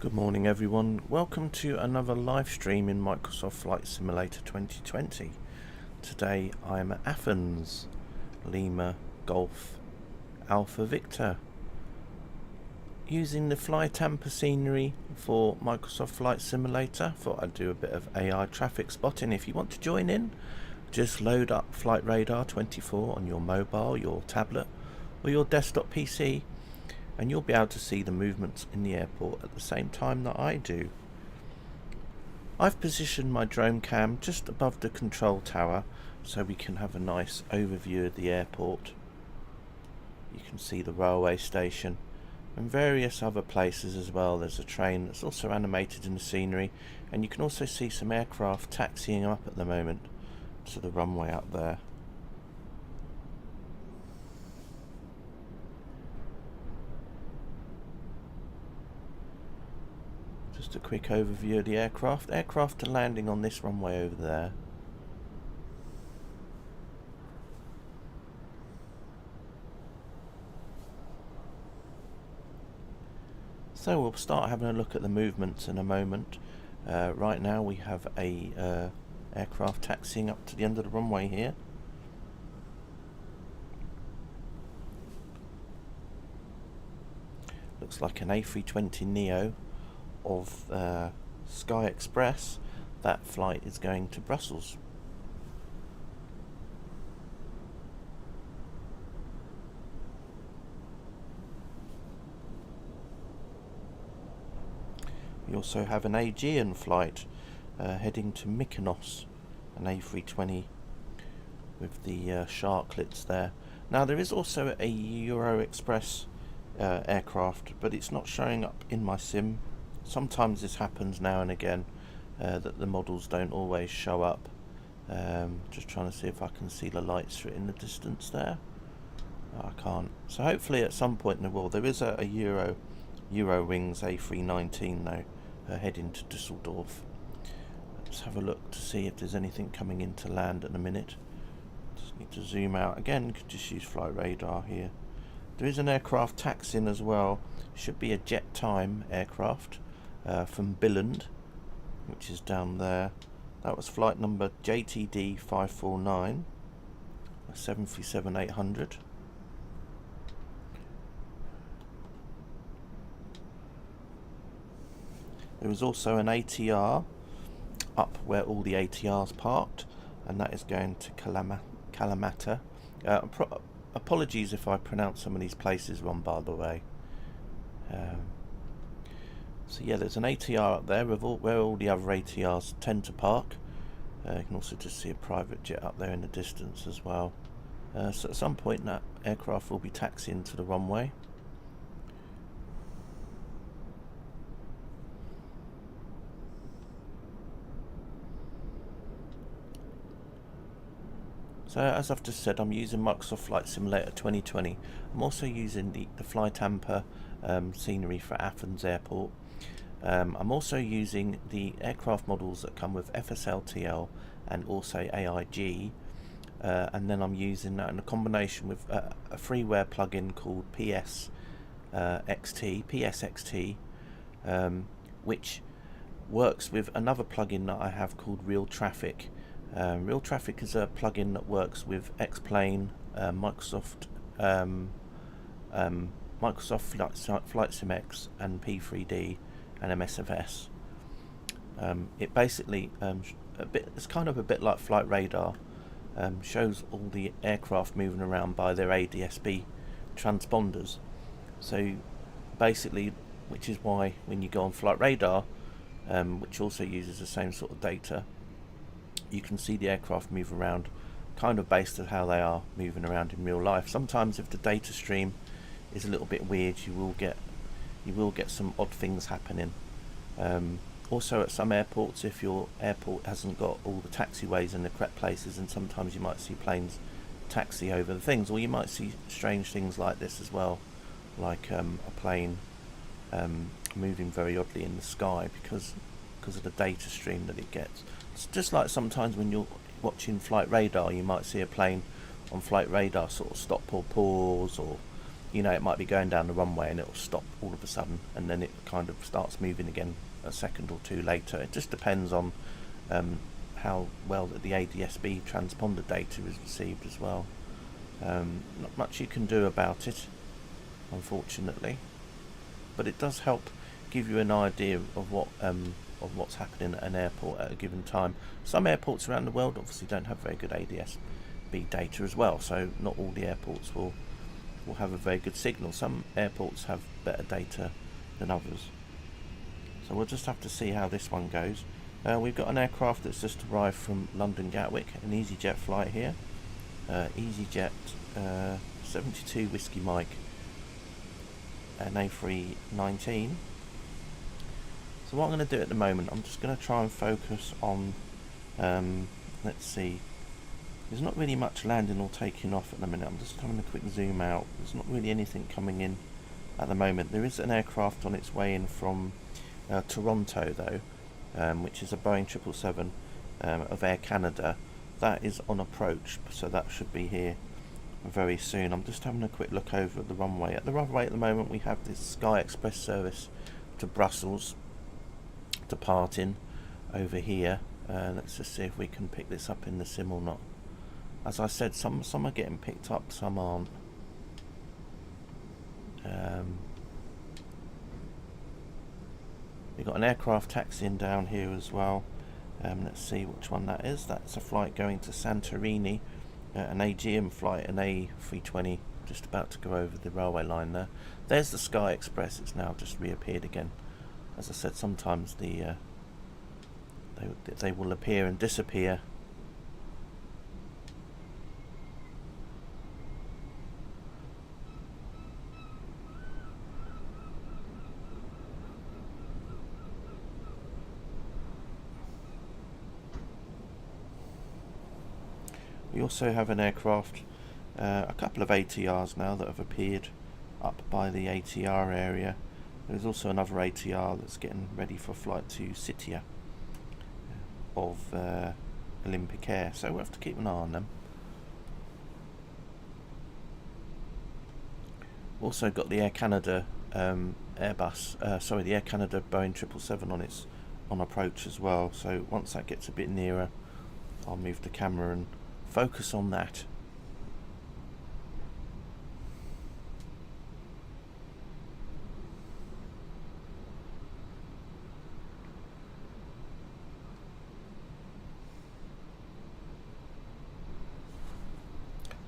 Good morning everyone, welcome to another live stream in Microsoft Flight Simulator 2020. Today I am at Athens, Lima Golf Alpha Victor, using the FlyTampa scenery for Microsoft Flight Simulator. Thought I'd do a bit of AI traffic spotting. If you want to join in, just load up FR24 on your mobile, your tablet or your desktop PC, and you'll be able to see the movements in the airport at the same time that I do. I've positioned my drone cam just above the control tower so we can have a nice overview of the airport. You can see the railway station and various other places as well. There's a train that's also animated in the scenery, and you can also see some aircraft taxiing up at the moment to the runway up there. Just a quick overview of the aircraft. Aircraft are landing on this runway over there. So we'll start having a look at the movements in a moment. Right now we have a aircraft taxiing up to the end of the runway here. Looks like an A320neo of Sky Express. That flight is going to Brussels. We also have an Aegean flight heading to Mykonos, an A320 with the sharklets there. Now there is also a Euro Express aircraft, but it's not showing up in my sim. Sometimes this happens now and again, that the models don't always show up. Just trying to see if I can see the lights for it in the distance there. Oh, I can't. So hopefully at some point in the world there is a Eurowings A319 though, heading to Düsseldorf. Let's have a look to see if there's anything coming in to land in a minute. Just need to zoom out again. Could just use flight radar here. There is an aircraft taxiing as well. Should be a jet time aircraft from Billund, which is down there. That was flight number JTD 549, a 737-800. There is also an ATR up where all the ATRs parked, and that is going to Kalamata. Apologies if I pronounce some of these places wrong, by the way. So yeah, there's an ATR up there with where all the other ATRs tend to park. You can also just see a private jet up there in the distance as well. So at some point that aircraft will be taxiing to the runway. So as I've just said, I'm using Microsoft Flight Simulator 2020. I'm also using the FlyTampa scenery for Athens Airport. I'm also using the aircraft models that come with FSLTL and also AIG, and then I'm using that in a combination with a freeware plugin called PSXT, which works with another plugin that I have called Real Traffic. Real Traffic is a plugin that works with X-Plane, Microsoft Flightsimx and P3D and MSFS. It basically it's kind of a bit like flight radar. Shows all the aircraft moving around by their ADS-B transponders. So basically, which is why when you go on flight radar, which also uses the same sort of data, you can see the aircraft move around kind of based on how they are moving around in real life. Sometimes if the data stream is a little bit weird, you will get some odd things happening. Also at some airports, if your airport hasn't got all the taxiways in the correct places, and sometimes you might see planes taxi over the things, or you might see strange things like this as well, like a plane moving very oddly in the sky because of the data stream that it gets. It's just like sometimes when you're watching flight radar, you might see a plane on flight radar sort of stop or pause, or you know, it might be going down the runway and it'll stop all of a sudden, and then it kind of starts moving again a second or two later. It just depends on how well the ADS-B transponder data is received as well. Not much you can do about it, unfortunately, but it does help give you an idea of what's happening at an airport at a given time. Some airports around the world obviously don't have very good ADS-B data as well, so not all the airports will have a very good signal. Some airports have better data than others, so we'll just have to see how this one goes. We've got an aircraft that's just arrived from London Gatwick, an EasyJet flight here. EasyJet 72 Whiskey Mike, an A319. So what I'm going to do at the moment, I'm just going to try and focus on, let's see, there's not really much landing or taking off at the minute. I'm just having a quick zoom out. There's not really anything coming in at the moment. There is an aircraft on its way in from Toronto though, which is a Boeing 777 of Air Canada. That is on approach, so that should be here very soon. I'm just having a quick look over at the runway. At the runway at the moment we have this Sky Express service to Brussels departing over here. Let's just see if we can pick this up in the sim or not. As I said, some are getting picked up, some aren't. We've got an aircraft taxiing down here as well. Let's see which one that is. That's a flight going to Santorini, an Aegean flight, an A320, just about to go over the railway line there. There's the Sky Express. It's now just reappeared again. As I said, sometimes they will appear and disappear. We also have an aircraft, a couple of ATRs now that have appeared up by the ATR area. There's also another ATR that's getting ready for flight to Sitia of Olympic Air, so we'll have to keep an eye on them. Also got the Air Canada the Air Canada Boeing 777 on approach as well, so once that gets a bit nearer I'll move the camera and focus on that.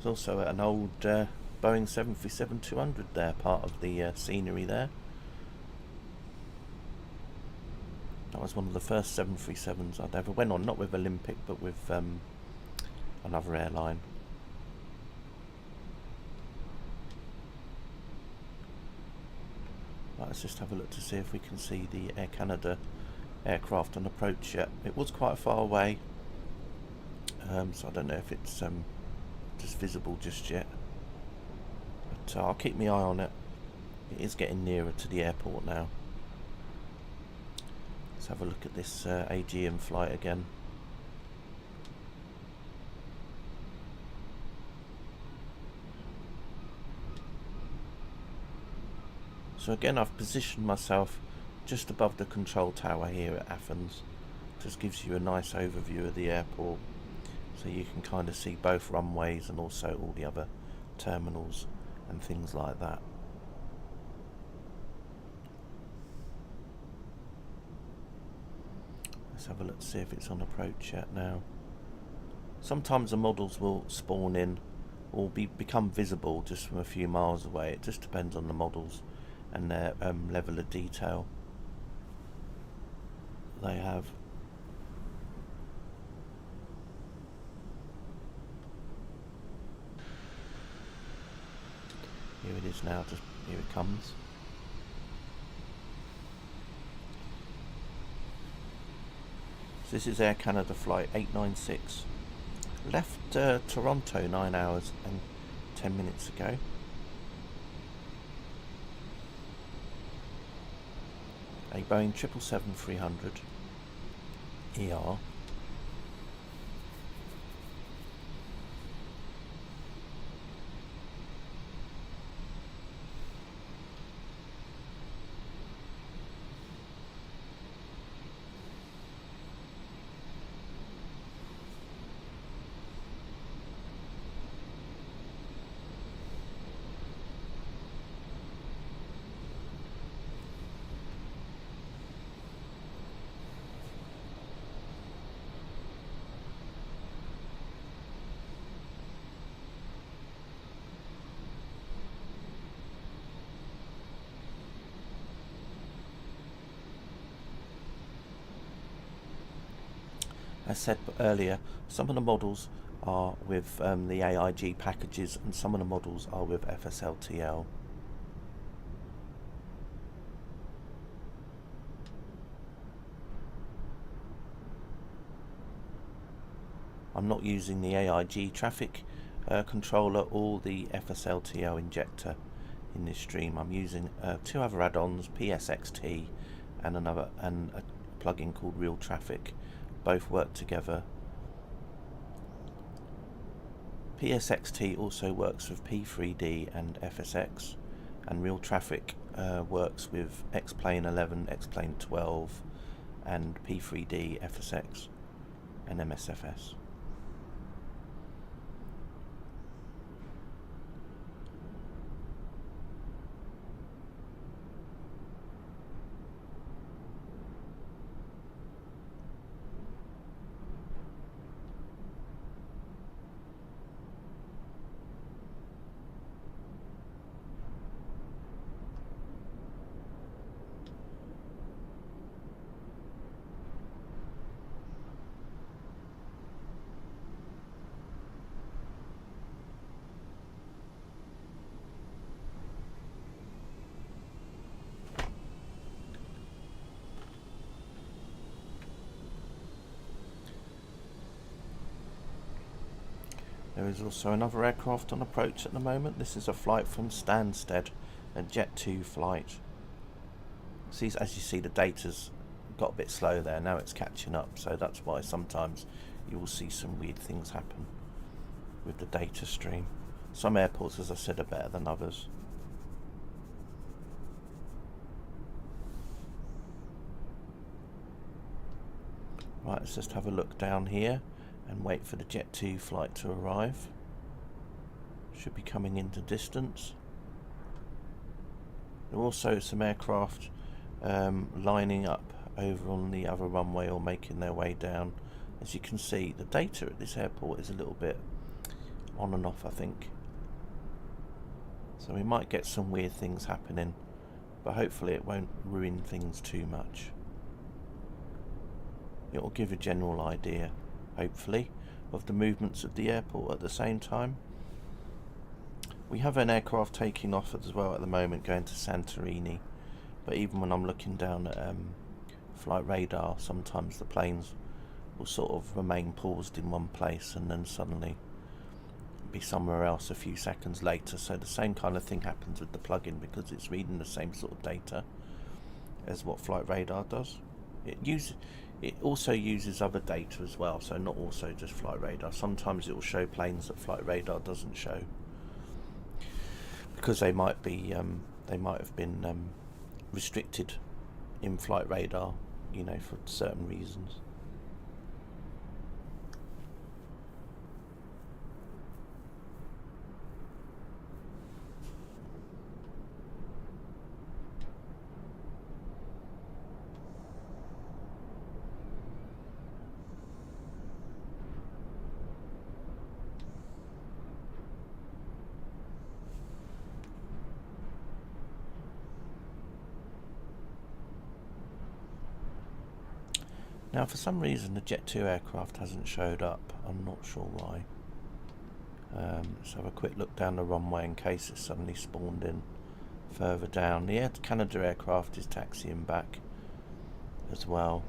There's also an old Boeing 737-200 there, part of the scenery there. That was one of the first 737s I'd ever went on, not with Olympic but with another airline. Right, let's just have a look to see if we can see the Air Canada aircraft on approach yet. It was quite far away, so I don't know if it's just visible just yet, but I'll keep my eye on it. It is getting nearer to the airport now. Let's have a look at this Aegean flight again. So again, I've positioned myself just above the control tower here at Athens. Just gives you a nice overview of the airport, so you can kind of see both runways and also all the other terminals and things like that. Let's have a look to see if it's on approach yet now. Sometimes the models will spawn in or become visible just from a few miles away. It just depends on the models and their level of detail they have. Here it is now, just here it comes. So this is Air Canada flight 896. Left Toronto 9 hours and 10 minutes ago. A Boeing 777-300 ER. As said earlier, some of the models are with the AIG packages and some of the models are with FSLTL. I'm not using the AIG traffic controller or the FSLTL injector in this stream. I'm using two other add-ons, PSXT and a plugin called Real Traffic. Both work together. PSXT also works with P3D and FSX, and Real Traffic works with X-Plane 11, X-Plane 12 and P3D, FSX and MSFS. There is also another aircraft on approach at the moment. This is a flight from Stansted, a Jet 2 flight. See, as you see, the data's got a bit slow there. Now it's catching up, so that's why sometimes you will see some weird things happen with the data stream. Some airports, as I said, are better than others. Right, let's just have a look down here and wait for the Jet 2 flight to arrive. Should be coming into distance. There are also some aircraft lining up over on the other runway or making their way down. As you can see, the data at this airport is a little bit on and off, I think. So we might get some weird things happening, but hopefully it won't ruin things too much. It will give a general idea, hopefully, of the movements of the airport at the same time. We have an aircraft taking off as well at the moment, going to Santorini, but even when I'm looking down at flight radar, sometimes the planes will sort of remain paused in one place and then suddenly be somewhere else a few seconds later. So the same kind of thing happens with the plugin, because it's reading the same sort of data as what flight radar does. It also uses other data as well, so not also just flight radar. Sometimes it will show planes that flight radar doesn't show, because they might have been restricted in flight radar, you know, for certain reasons. Now, for some reason, the Jet 2 aircraft hasn't showed up. I'm not sure why. Let's have a quick look down the runway in case it's suddenly spawned in further down. The Air Canada aircraft is taxiing back as well.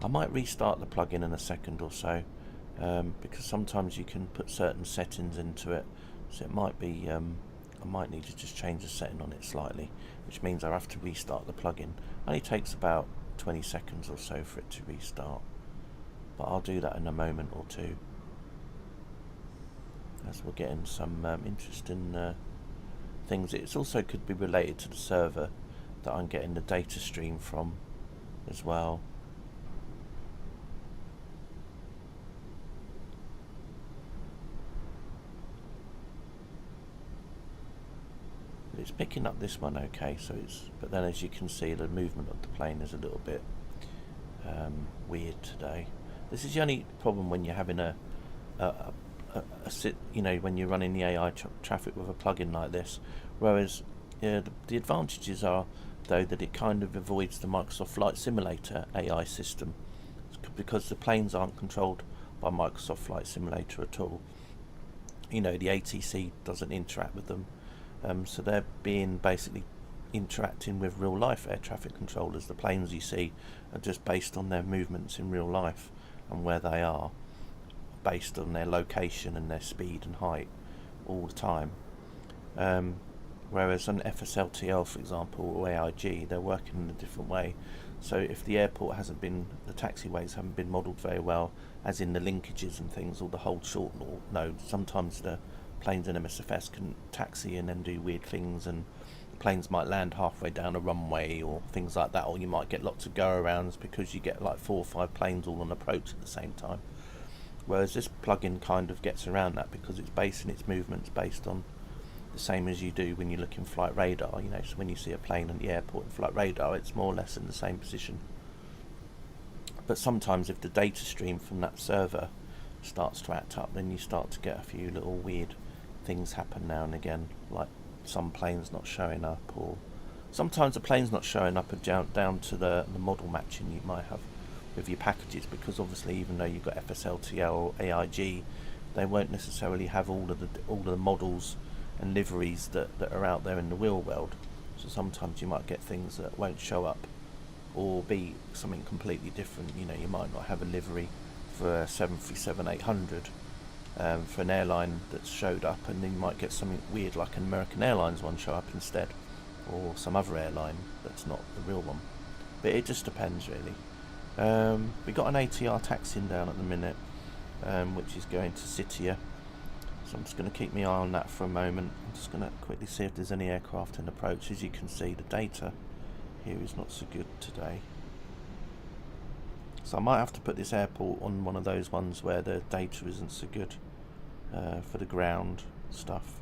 I might restart the plugin in a second or so, because sometimes you can put certain settings into it. So it might be, I might need to just change the setting on it slightly, which means I have to restart the plugin. It only takes about 20 seconds or so for it to restart, but I'll do that in a moment or two, as we're getting some interesting things. It also could be related to the server that I'm getting the data stream from as well. It's picking up this one okay, so but then as you can see, the movement of the plane is a little bit weird today. This is the only problem when you're having you know, when you're running the AI traffic with a plugin like this. Whereas the advantages are though, that it kind of avoids the Microsoft Flight Simulator AI system, because the planes aren't controlled by Microsoft Flight Simulator at all. You know, the ATC doesn't interact with them, so they're being basically interacting with real life air traffic controllers. The planes you see are just based on their movements in real life and where they are, based on their location and their speed and height all the time. Whereas on FSLTL, for example, or AIG, they're working in a different way. So if the airport hasn't been, the taxiways haven't been modelled very well, as in the linkages and things, or the hold short nodes, sometimes the planes in MSFS can taxi and then do weird things, and planes might land halfway down a runway or things like that, or you might get lots of go-arounds because you get like 4 or 5 planes all on approach at the same time. Whereas this plugin kind of gets around that, because it's basing its movements based on the same as you do when you look in flight radar. You know, so when you see a plane at the airport in flight radar, it's more or less in the same position. But sometimes if the data stream from that server starts to act up, then you start to get a few little weird things happen now and again, like some planes not showing up, or sometimes the plane's not showing up down to the model matching you might have with your packages, because obviously even though you've got FSLTL or AIG, they won't necessarily have all of the models and liveries that are out there in the real world. So sometimes you might get things that won't show up or be something completely different. You know, you might not have a livery for a 737-800 for an airline that's showed up, and then you might get something weird like an American Airlines one show up instead, or some other airline that's not the real one. But it just depends really. We got an ATR taxiing down at the minute, which is going to Sitia. So I'm just going to keep my eye on that for a moment. I'm just going to quickly see if there's any aircraft in approach. As you can see, the data here is not so good today. So I might have to put this airport on one of those ones where the data isn't so good for the ground stuff.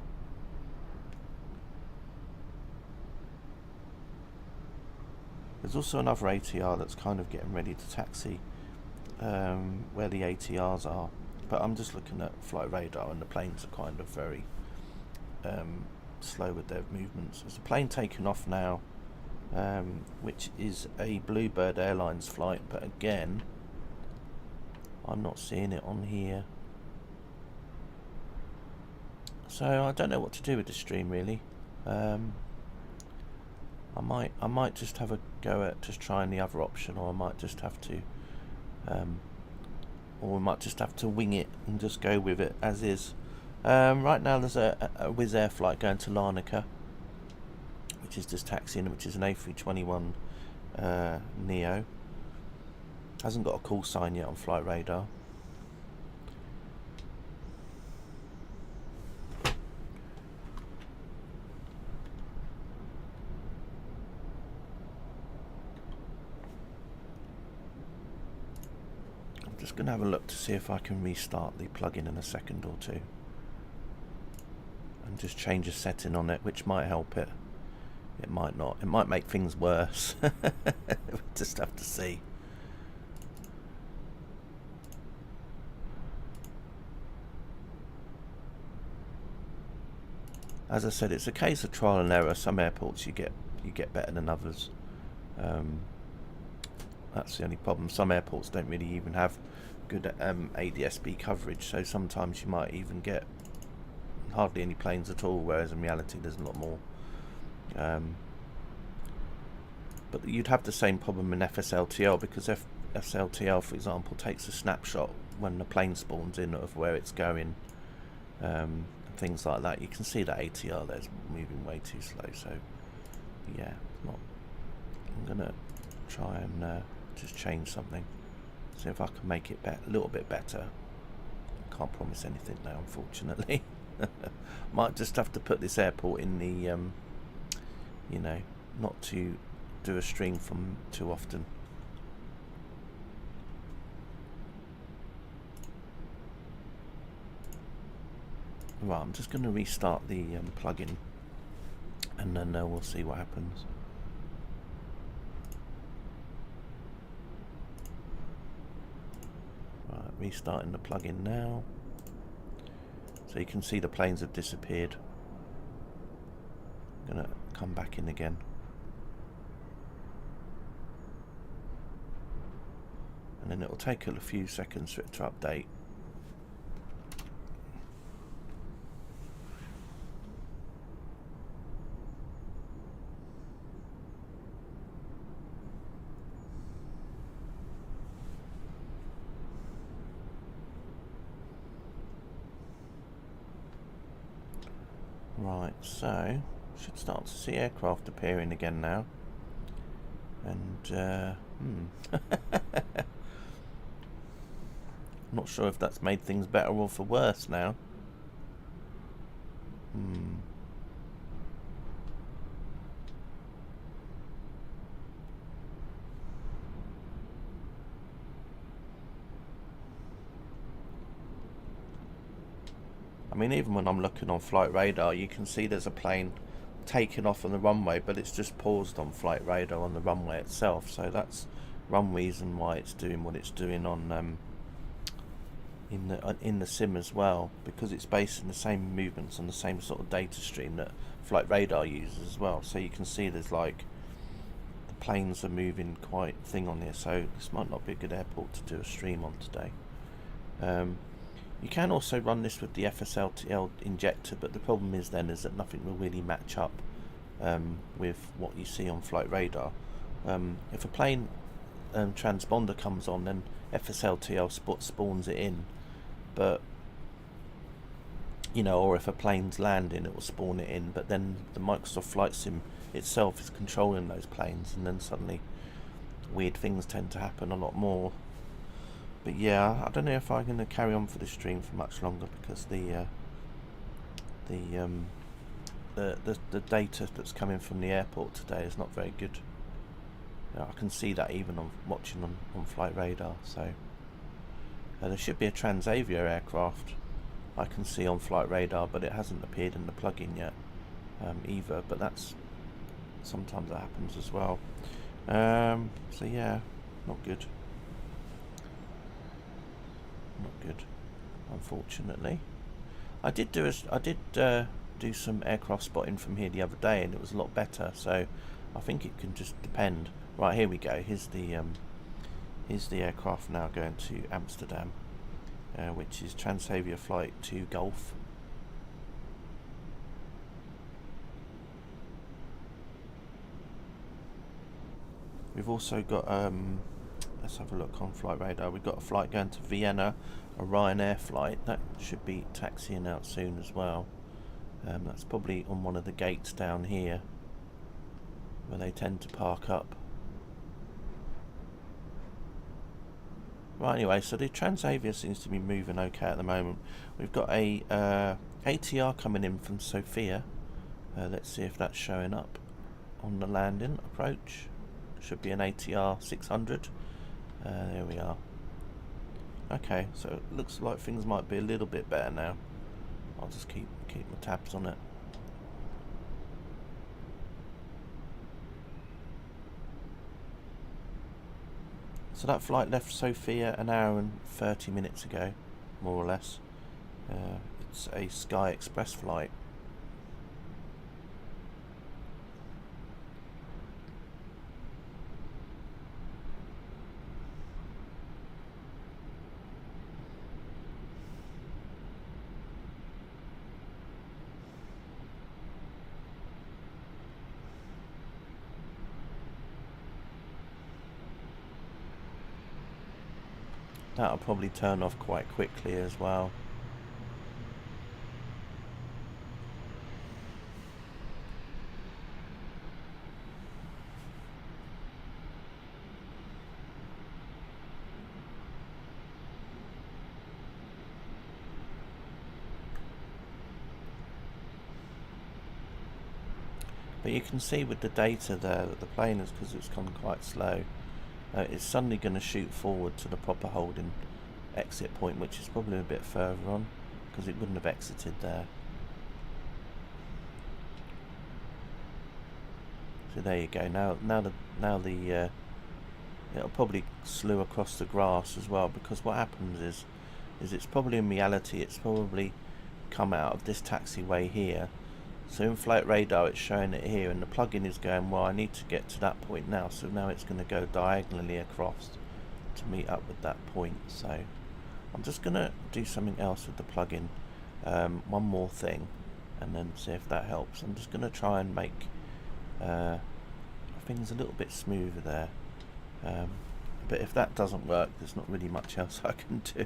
There's also another ATR that's kind of getting ready to taxi where the ATRs are. But I'm just looking at flight radar, and the planes are kind of very slow with their movements. There's a plane taking off now, which is a Bluebird Airlines flight, but again, I'm not seeing it on here. So I don't know what to do with this stream really. I might just have a go at just trying the other option, or I might just have to or we might just have to wing it and just go with it as is. Right now there's a Wizz Air flight going to Larnaca, which is just taxiing, which is an A321 Neo. Hasn't got a call sign yet on flight radar. Just going to have a look to see if I can restart the plugin in a second or two and just change a setting on it, which might help it. It might not. It might make things worse. We'll just have to see. As I said, it's a case of trial and error. Some airports you get better than others. That's the only problem. Some airports don't really even have good ADS-B coverage, so sometimes you might even get hardly any planes at all, whereas in reality there's a lot more. But you'd have the same problem in FSLTL, because FSLTL, for example, takes a snapshot when the plane spawns in of where it's going, things like that. You can see that ATR there's moving way too slow, so yeah, I'm gonna try and just change something, see if I can make it a little bit better. Can't promise anything now, unfortunately. Might just have to put this airport in the you know, not to do a stream from too often. Right, I'm just going to restart the plugin, and then we'll see what happens. Right, restarting the plugin now. So you can see the planes have disappeared. I'm going to come back in again. and then it'll take a few seconds for it to update. Right, so should start to see aircraft appearing again now, and not sure if that's made things better or for worse now. I mean, even when I'm looking on flight radar, you can see there's a plane taking off on the runway, but it's just paused on flight radar on the runway itself. So that's one reason why it's doing what it's doing on in the sim as well, because it's basing the same movements on the same sort of data stream that flight radar uses as well. So you can see there's like the planes are moving quite thing on here. So this might not be a good airport to do a stream on today. You can also run this with the FSLTL injector, but the problem is then is that nothing will really match up with what you see on flight radar. If a plane transponder comes on, then FSLTL spawns it in, but you know, or if a plane's landing, it will spawn it in, but then the Microsoft Flight Sim itself is controlling those planes, and then suddenly weird things tend to happen a lot more. But yeah, I don't know if I'm going to carry on for the stream for much longer, because the data that's coming from the airport today is not very good. I can see that even on watching on flight radar. So there should be a Transavia aircraft I can see on flight radar, but it hasn't appeared in the plugin yet either. But that's sometimes that happens as well. So yeah, not good. Not good, unfortunately. I did do some aircraft spotting from here the other day, and it was a lot better. So I think it can just depend. Right, here we go. Here's the aircraft now going to Amsterdam, which is Transavia Flight 2 Golf. We've also got let's have a look on flight radar. We've got a flight going to Vienna, a Ryanair flight. That should be taxiing out soon as well. That's probably on one of the gates down here where they tend to park up. Right, anyway, so the Transavia seems to be moving okay at the moment. We've got a ATR coming in from Sofia. Let's see if that's showing up on the landing approach. Should be an ATR 600. There we are. Okay, so it looks like things might be a little bit better now. I'll just keep my tabs on it. So that flight left Sofia an hour and 30 minutes ago, more or less. It's a Sky Express flight. That'll probably turn off quite quickly as well. But you can see with the data there that the plane is, because it's gone quite slow, it's suddenly going to shoot forward to the proper holding exit point, which is probably a bit further on, because it wouldn't have exited there. So there you go. Now the it'll probably slew across the grass as well, because what happens is it's probably in reality it's probably come out of this taxiway here. So in flight radar it's showing it here, and the plugin is going, well, I need to get to that point now, so now it's going to go diagonally across to meet up with that point. So I'm just going to do something else with the plugin, one more thing, and then see if that helps. I'm just going to try and make things a little bit smoother there, but if that doesn't work, there's not really much else I can do.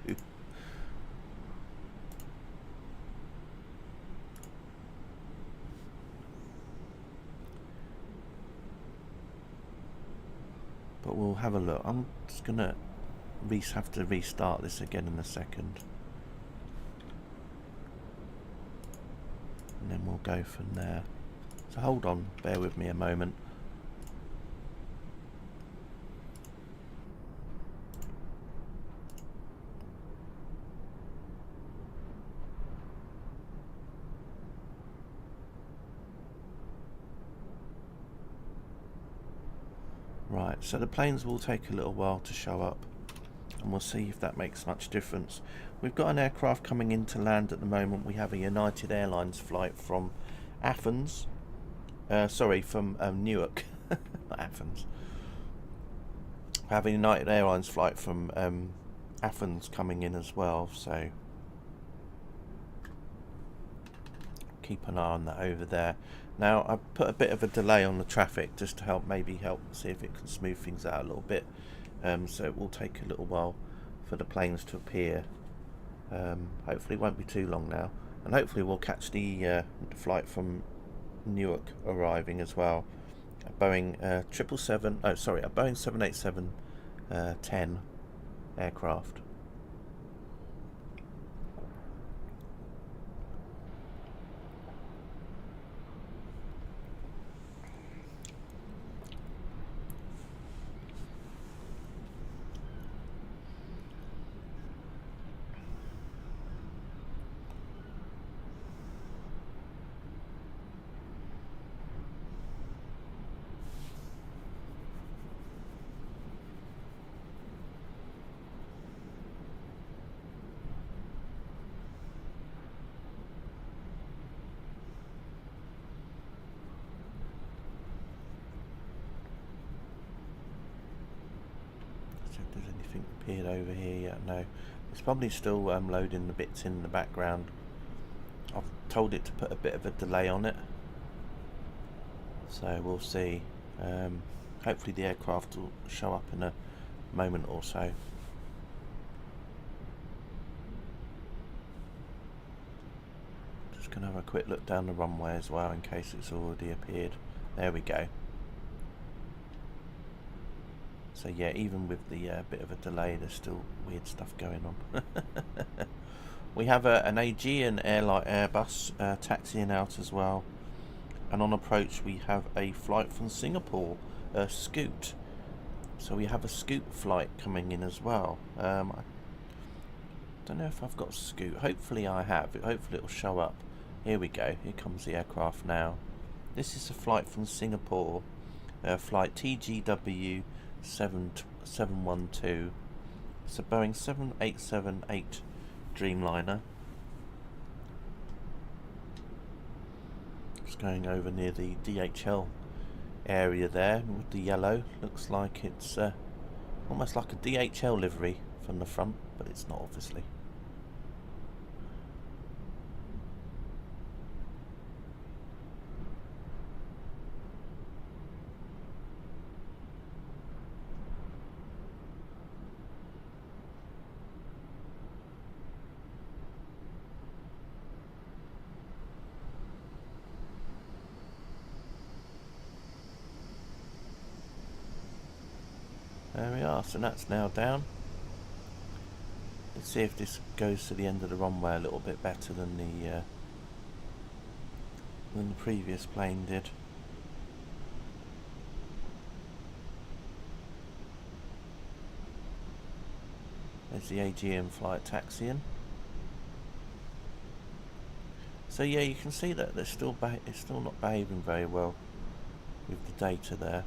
But we'll have a look. I'm just going to have to restart this again in a second, and then we'll go from there. So hold on, bear with me a moment. Right, so the planes will take a little while to show up, and we'll see if that makes much difference. We've got an aircraft coming in to land at the moment. We have a United Airlines flight from Athens, from Newark, not Athens. We have a United Airlines flight from Athens coming in as well, so keep an eye on that over there. Now I've put a bit of a delay on the traffic just to help see if it can smooth things out a little bit. So it will take a little while for the planes to appear. Hopefully it won't be too long now, and hopefully we'll catch the flight from Newark arriving as well. A Boeing 787-10 aircraft. If there's anything appeared over here yet. No, it's probably still loading the bits in the background. I've told it to put a bit of a delay on it, so we'll see. Hopefully the aircraft will show up in a moment or so. Just gonna have a quick look down the runway as well in case it's already appeared. There we go. So yeah, even with the bit of a delay, there's still weird stuff going on. We have an AIG and Airbus taxiing out as well, and on approach we have a flight from Singapore, Scoot. So we have a Scoot flight coming in as well. I don't know if I've got Scoot. Hopefully I have. Hopefully it'll show up. Here we go. Here comes the aircraft now. This is a flight from Singapore, flight TGW 712. It's a Boeing 787-8 Dreamliner. It's going over near the DHL area there with the yellow. Looks like it's almost like a DHL livery from the front, but it's not, obviously. There we are, so that's now down. Let's see if this goes to the end of the runway a little bit better than the previous plane did. There's the AIG flight taxiing. So yeah, you can see that it's still not behaving very well with the data there.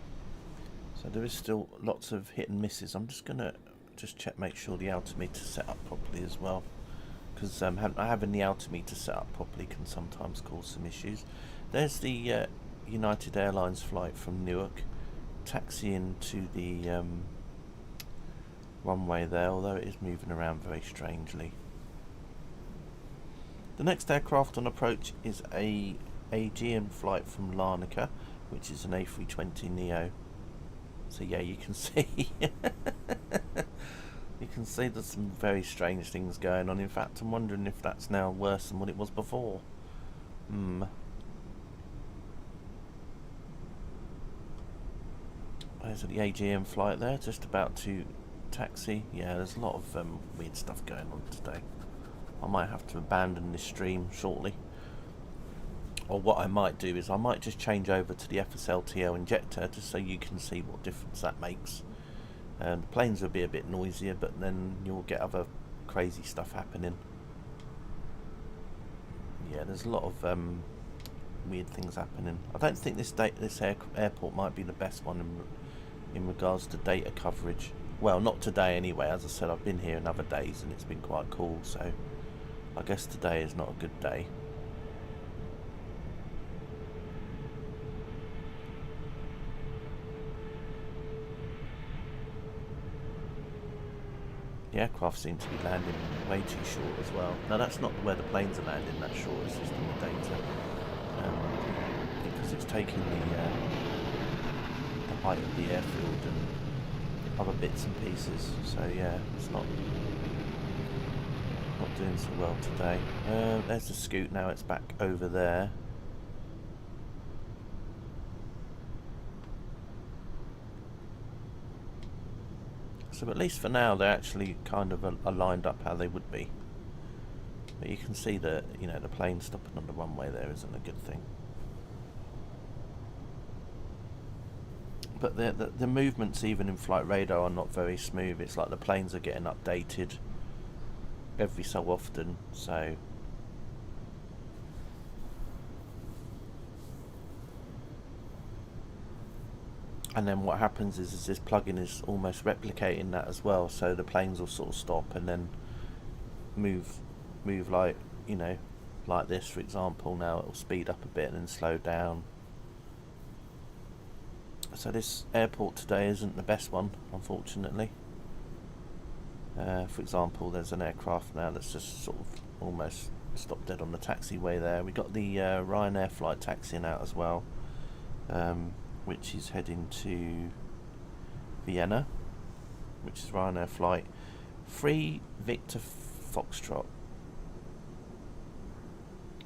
So there is still lots of hit and misses. I'm just gonna check, make sure the altimeter's set up properly as well, because having the altimeter set up properly can sometimes cause some issues. There's the United Airlines flight from Newark taxiing to the runway there, although it is moving around very strangely. The next aircraft on approach is a Aegean flight from Larnaca, which is an A320neo. So yeah, you can see you can see there's some very strange things going on. In fact, I'm wondering if that's now worse than what it was before. There's the Aegean flight there, just about to taxi. Yeah, there's a lot of weird stuff going on today. I might have to abandon this stream shortly. Or what I might do is I might just change over to the FSLTL injector just so you can see what difference that makes. The planes will be a bit noisier, but then you'll get other crazy stuff happening. Yeah, there's a lot of weird things happening. I don't think this airport might be the best one in regards to data coverage. Well, not today anyway. As I said, I've been here in other days and it's been quite cool, so I guess today is not a good day. The aircraft seem to be landing way too short as well. Now that's not where the planes are landing that short, it's just in the data. Because it's taking the height of the airfield and other bits and pieces. So yeah, it's not doing so well today. There's the Scoot now, it's back over there. So at least for now they're actually kind of lined up how they would be. But you can see that, you know, the plane stopping on the runway there isn't a good thing. But the movements even in flight radar are not very smooth. It's like the planes are getting updated every so often, so and then what happens is this plugin is almost replicating that as well, so the planes will sort of stop and then move like, you know, like this for example. Now it will speed up a bit and then slow down. So this airport today isn't the best one, unfortunately. For example, there's an aircraft now that's just sort of almost stopped dead on the taxiway there. We got the Ryanair flight taxiing out as well, which is heading to Vienna, which is Ryanair flight 3 Victor Foxtrot,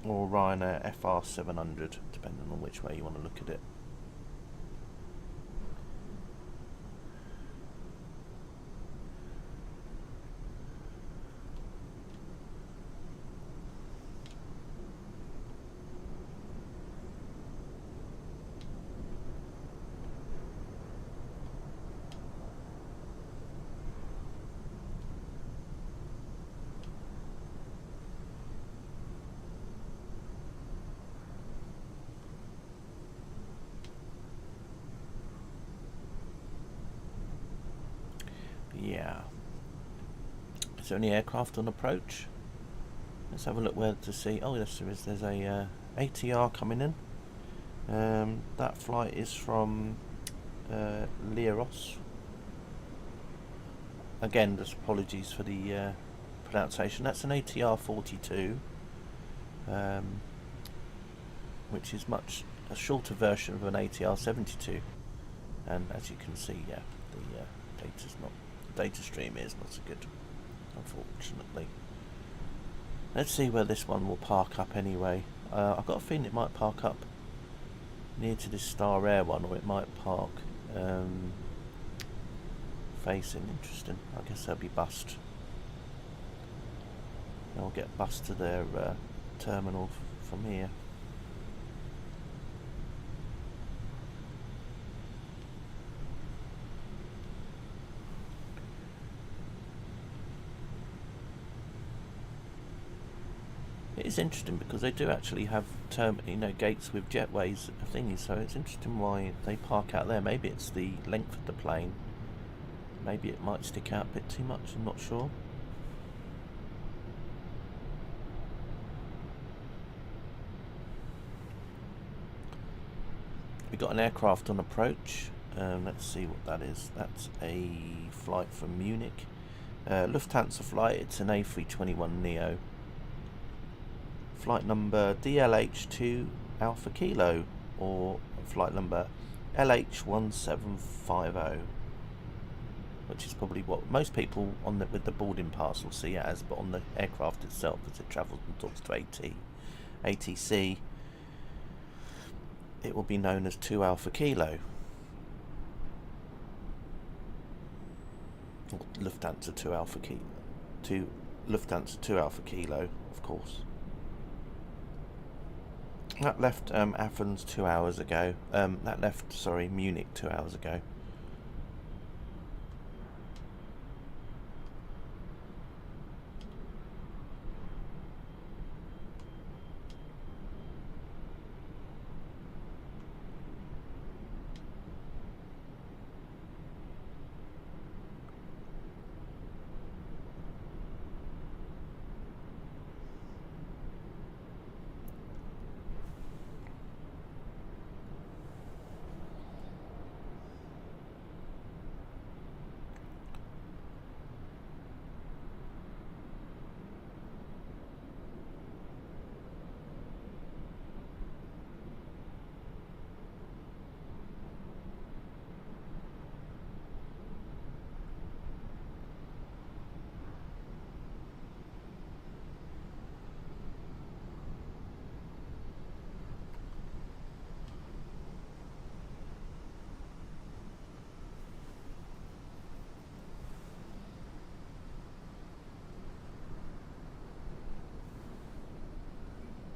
or Ryanair FR700, depending on which way you want to look at it. Yeah. Is there any aircraft on approach? Let's have a look where to see. Oh yes, there is. There's a ATR coming in. That flight is from Leros. Again, just apologies for the pronunciation. That's an ATR-42, which is a shorter version of an ATR-72. And as you can see, yeah, the data stream is not so good, unfortunately. Let's see where this one will park up anyway. I've got a feeling it might park up near to this Star Air one, or it might park facing. Interesting. I guess they'll be bussed. They'll get bussed to their terminal from here. It is interesting because they do actually have gates with jetways thingies, so it's interesting why they park out there. Maybe it's the length of the plane. Maybe it might stick out a bit too much, I'm not sure. We've got an aircraft on approach. Let's see what that is. That's a flight from Munich. Lufthansa flight. It's an A321neo. Flight number DLH2 Alpha Kilo, or flight number LH1750, which is probably what most people on with the boarding pass will see it as, but on the aircraft itself, as it travels and talks to ATC, it will be known as 2 Alpha Kilo. Lufthansa 2 Alpha Kilo. Lufthansa 2 Alpha Kilo, of course. That left Athens 2 hours ago. That left, sorry, Munich 2 hours ago.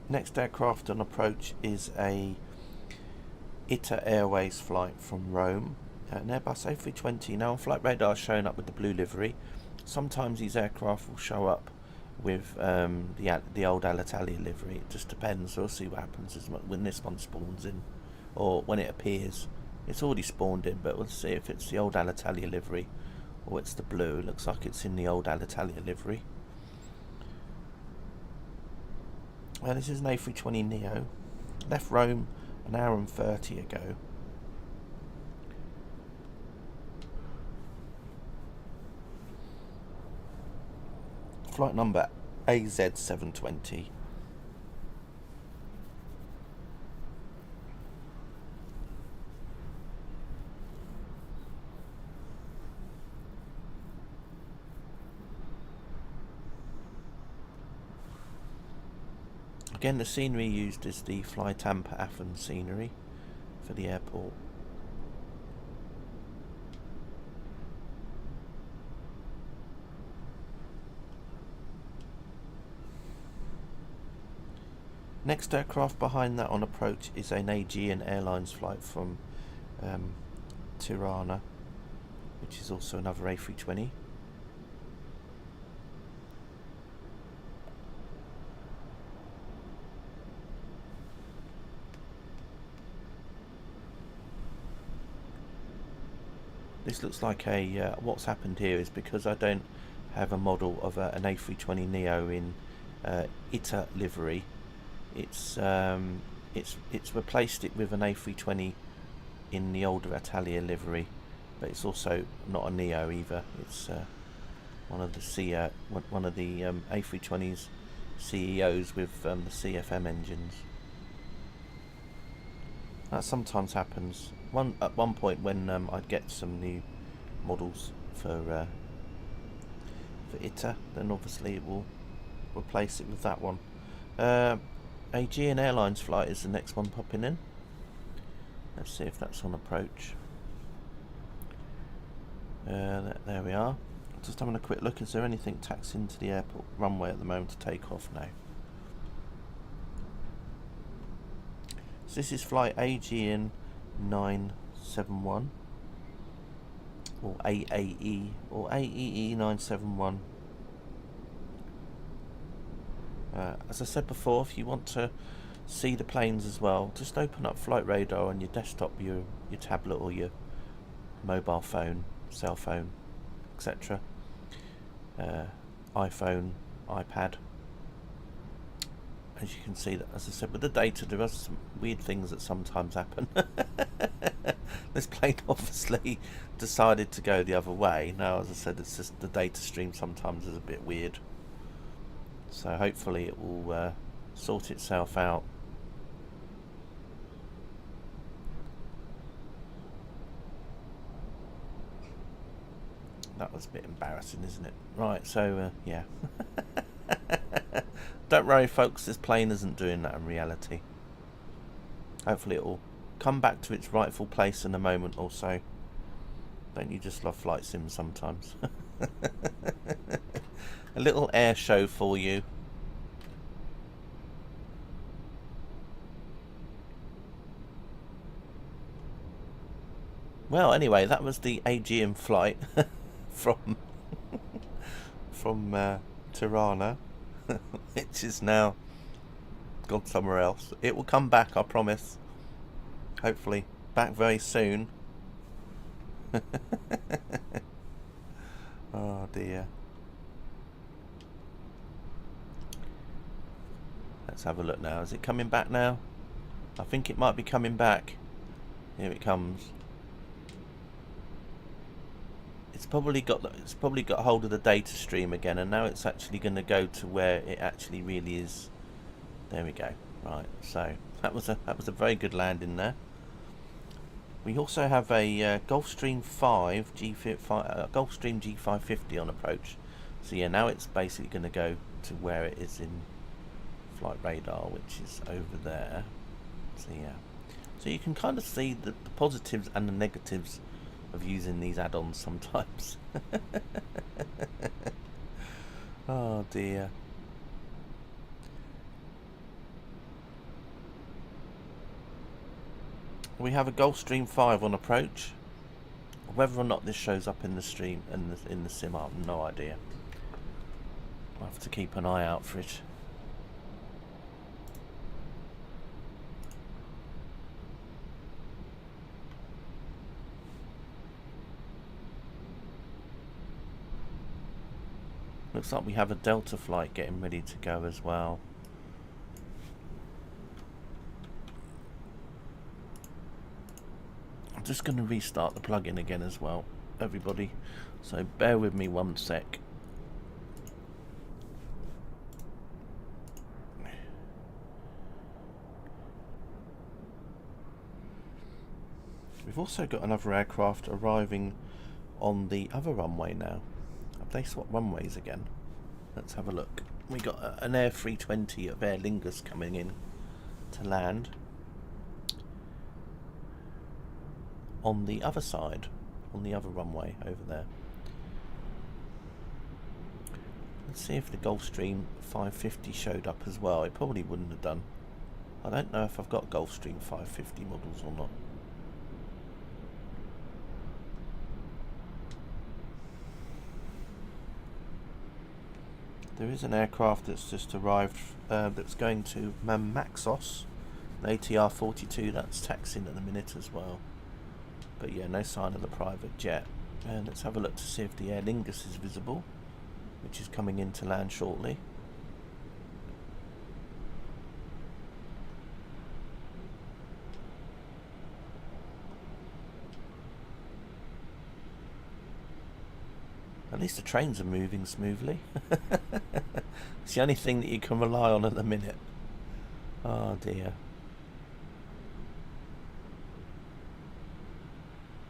Next aircraft on approach is a ITA Airways flight from Rome, an Airbus A320. Now on flight radar showing up with the blue livery. Sometimes these aircraft will show up with the old Alitalia livery. It just depends. We'll see what happens when this one spawns in, or when it appears. It's already spawned in, but we'll see if it's the old Alitalia livery or it's the blue. It looks like it's in the old Alitalia livery. Well, this is an A320neo. Left Rome an hour and 30 ago. Flight number AZ720. Again, the scenery used is the FlyTampa Athens scenery for the airport. Next aircraft behind that on approach is an Aegean Airlines flight from Tirana, which is also another A320. This looks like a what's happened here is because I don't have a model of an A320neo in ITA livery. It's replaced it with an A320 in the older Italia livery, but it's also not a neo either. It's one of the A320's CEOs with the CFM engines. That sometimes happens. At one point when I'd get some new models for ITA, then obviously it will replace it with that one. Aegean Airlines flight is the next one popping in. Let's see if that's on approach. There we are. Just having a quick look. Is there anything taxiing to the airport runway at the moment to take off now? So this is flight Aegean 971 or AAE or AEE 971. As I said before, if you want to see the planes as well, just open up Flight Radar on your desktop, your tablet or your mobile phone, cell phone, etc. iPhone, iPad, as you can see, that, as I said, with the data, there are some weird things that sometimes happen. This plane obviously decided to go the other way. Now, as I said, it's just the data stream sometimes is a bit weird. So hopefully it will sort itself out. That was a bit embarrassing, isn't it? Right, so yeah. Don't worry, folks, this plane isn't doing that in reality. Hopefully it will come back to its rightful place in a moment or so. Don't you just love flight sims sometimes? A little air show for you. Well, anyway, that was the Aegean flight from Tirana, which is now gone somewhere else. It will come back, I promise. Hopefully, back very soon. Oh dear. Let's have a look now. Is it coming back now? I think it might be coming back. Here it comes. It's probably got hold of the data stream again, and now it's actually going to go to where it actually really is. There we go. Right. So that was a very good landing there. We also have a Gulfstream 5 Gulfstream G550 on approach. So yeah, now it's basically going to go to where it is in flight radar, which is over there. So yeah, so you can kind of see the positives and the negatives of using these add-ons sometimes. Oh dear. We have a Gulfstream 5 on approach. Whether or not this shows up in the stream and in the sim, I have no idea. I'll have to keep an eye out for it. Looks like we have a Delta flight getting ready to go as well. I'm just going to restart the plugin again as well, everybody. So bear with me one sec. We've also got another aircraft arriving on the other runway now. Have they swapped runways again? Let's have a look. We got an AIR320 of Aer Lingus coming in to land on the other side, on the other runway over there. Let's see if the Gulfstream 550 showed up as well. It probably wouldn't have done. I don't know if I've got Gulfstream 550 models or not. There is an aircraft that's just arrived that's going to Maxos, an ATR42, that's taxiing at the minute as well. But yeah, no sign of the private jet. And let's have a look to see if the Aer Lingus is visible, which is coming in to land shortly. At least the trains are moving smoothly. It's the only thing that you can rely on at the minute. Oh dear.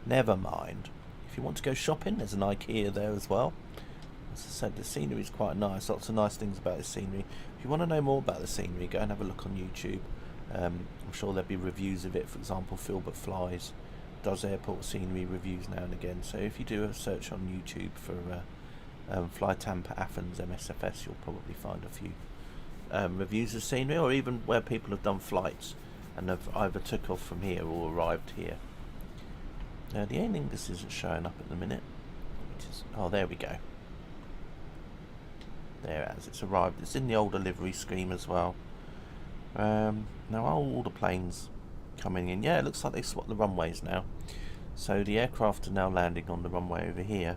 Never mind. If you want to go shopping, there's an IKEA there as well. As I said, the scenery is quite nice. Lots of nice things about the scenery. If you want to know more about the scenery, go and have a look on YouTube. I'm sure there'll be reviews of it. For example, Philbert Flies does airport scenery reviews now and again. So if you do a search on YouTube for FlyTampa Athens MSFS, you'll probably find a few reviews of scenery, or even where people have done flights and have either took off from here or arrived here. The Aer Lingus isn't showing up at the minute, which is, oh, there we go. There it is. It's arrived. It's in the older livery scheme as well. Now are all the planes coming in? Yeah, it looks like they swapped the runways now. So the aircraft are now landing on the runway over here.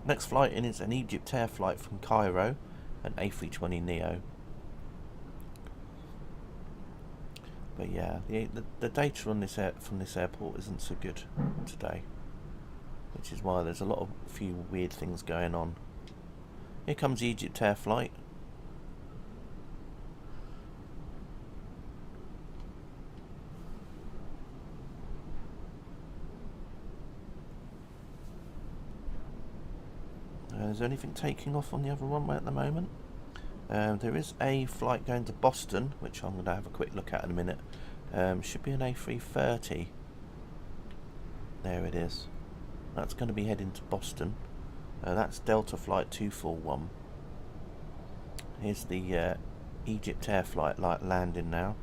Next flight in is an Egypt Air flight from Cairo, an A320neo. But yeah, the data on from this airport isn't so good today, which is why there's a few weird things going on. Here comes the Egypt Air flight. Is there anything taking off on the other runway at the moment? There is a flight going to Boston, which I'm going to have a quick look at in a minute. Should be an A330. There it is. That's going to be heading to Boston. That's Delta Flight 241. Here's the Egypt Air flight landing now.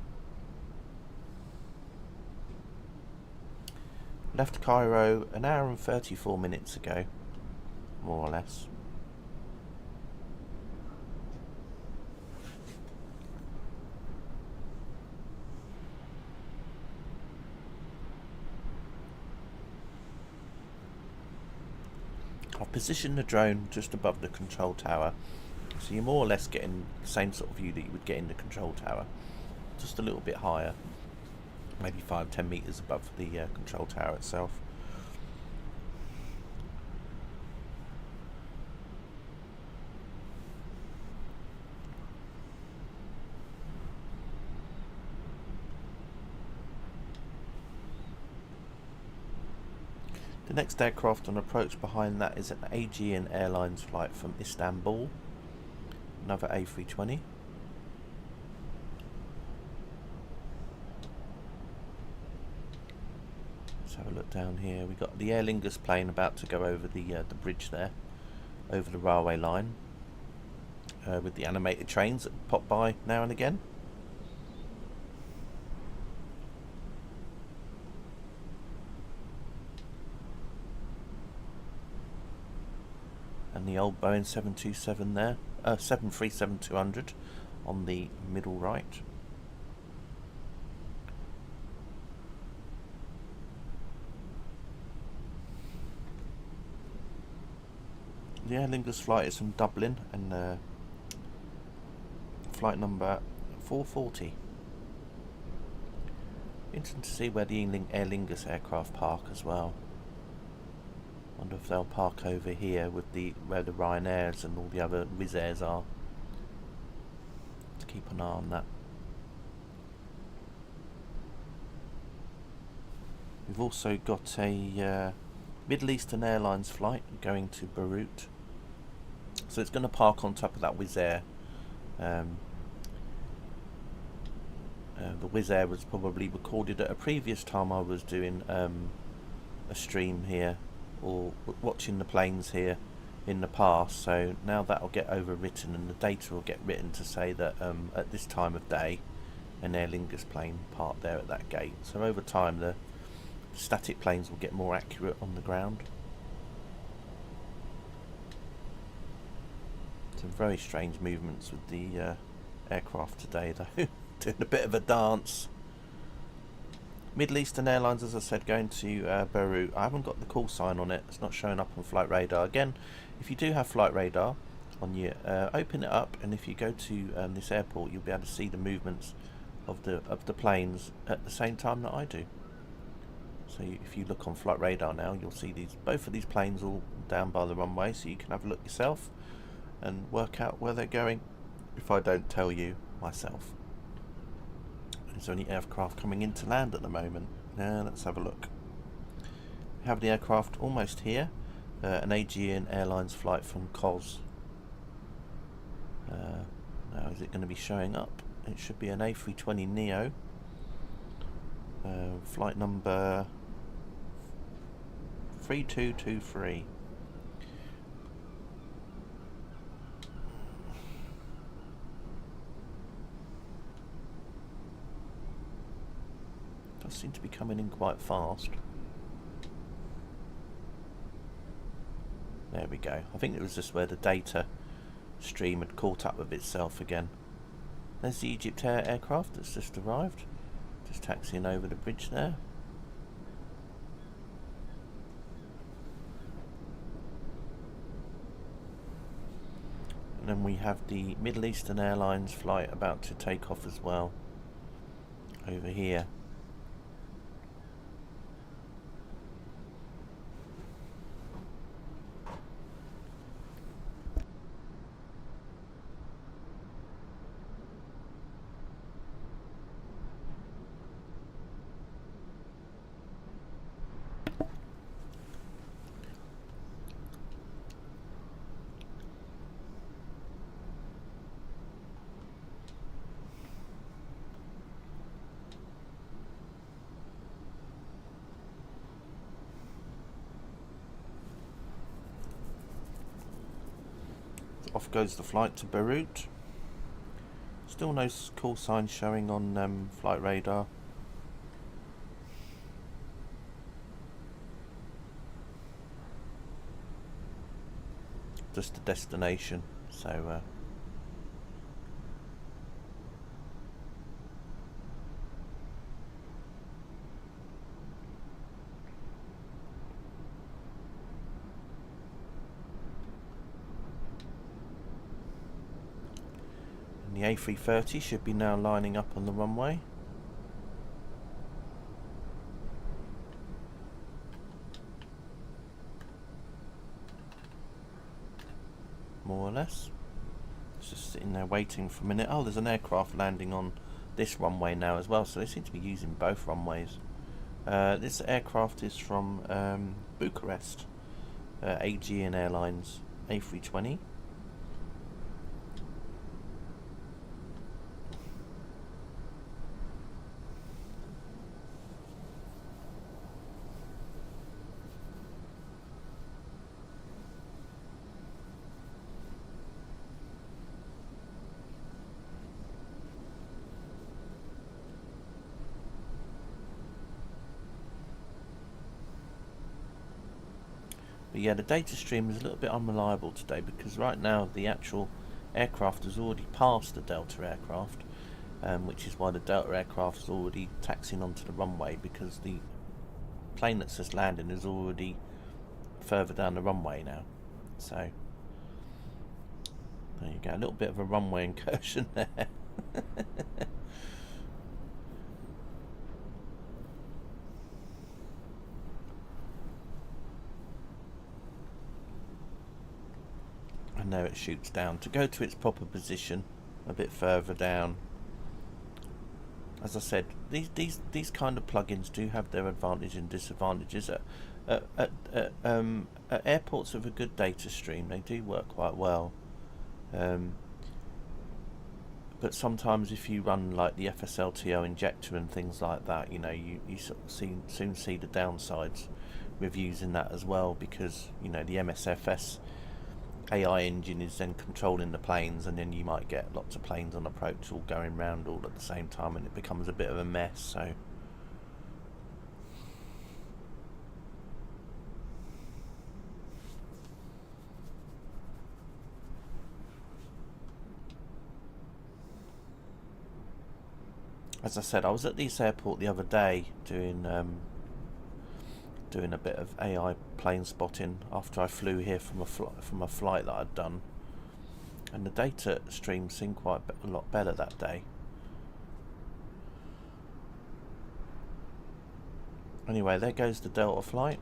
Left Cairo an hour and 34 minutes ago, more or less. I've positioned the drone just above the control tower, so you're more or less getting the same sort of view that you would get in the control tower, just a little bit higher, maybe 5-10 meters above the control tower itself. The next aircraft on approach behind that is an Aegean Airlines flight from Istanbul, another A320. Let's have a look down here. We've got the Aer Lingus plane about to go over the bridge there, over the railway line, with the animated trains that pop by now and again. And the old Boeing 727 there, 737-200 on the middle right. The Aer Lingus flight is from Dublin, and flight number 440. Interesting to see where the Aer Lingus aircraft park as well. Wonder if they'll park over here with where the Ryanairs and all the other Wizz Airs are. Let's keep an eye on that. We've also got a Middle Eastern Airlines flight going to Beirut. So it's going to park on top of that Wizz Air. The Wizz Air was probably recorded at a previous time I was doing a stream here, or watching the planes here in the past, so now that'll get overwritten and the data will get written to say that at this time of day an Aer Lingus plane parked there at that gate. So over time the static planes will get more accurate on the ground. Some very strange movements with the aircraft today though. Doing a bit of a dance. Middle Eastern Airlines, as I said, going to Beirut. I haven't got the call sign on it. It's not showing up on Flight Radar. Again, if you do have Flight Radar on you, open it up, and if you go to this airport, you'll be able to see the movements of the planes at the same time that I do. So if you look on Flight Radar now, you'll see both of these planes all down by the runway, so you can have a look yourself and work out where they're going if I don't tell you myself. Is there any aircraft coming in to land at the moment? Let's have a look. We have the aircraft almost here. An Aegean Airlines flight from Kos. Now is it going to be showing up? It should be an A320neo. Flight number 3223. Does seem to be coming in quite fast. There we go. I think it was just where the data stream had caught up with itself again. There's the Egypt Air aircraft that's just arrived. Just taxiing over the bridge there. And then we have the Middle Eastern Airlines flight about to take off as well. over here. Off goes the flight to Beirut. Still no call signs showing on flight radar. Just a destination, so the A330 should be now lining up on the runway. More or less. It's just sitting there waiting for a minute. Oh, there's an aircraft landing on this runway now as well, so they seem to be using both runways. This aircraft is from Bucharest, AIG and Airlines A320. But yeah, the data stream is a little bit unreliable today because right now the actual aircraft has already passed the Delta aircraft, which is why the Delta aircraft is already taxiing onto the runway, because the plane that's just landing is already further down the runway now. So there you go, a little bit of a runway incursion there. And there it shoots down to go to its proper position a bit further down. As I said, these kind of plugins do have their advantages and disadvantages. At airports with a good data stream, they do work quite well. But sometimes if you run like the FSLTL injector and things like that, you know, you sort of soon see the downsides with using that as well, because, you know, the MSFS AI engine is then controlling the planes, and then you might get lots of planes on approach all going round all at the same time, and it becomes a bit of a mess. So as I said, I was at this airport the other day doing a bit of AI plane spotting after I flew here from a flight that I'd done, and the data stream seemed quite a lot better that day. Anyway, there goes the Delta flight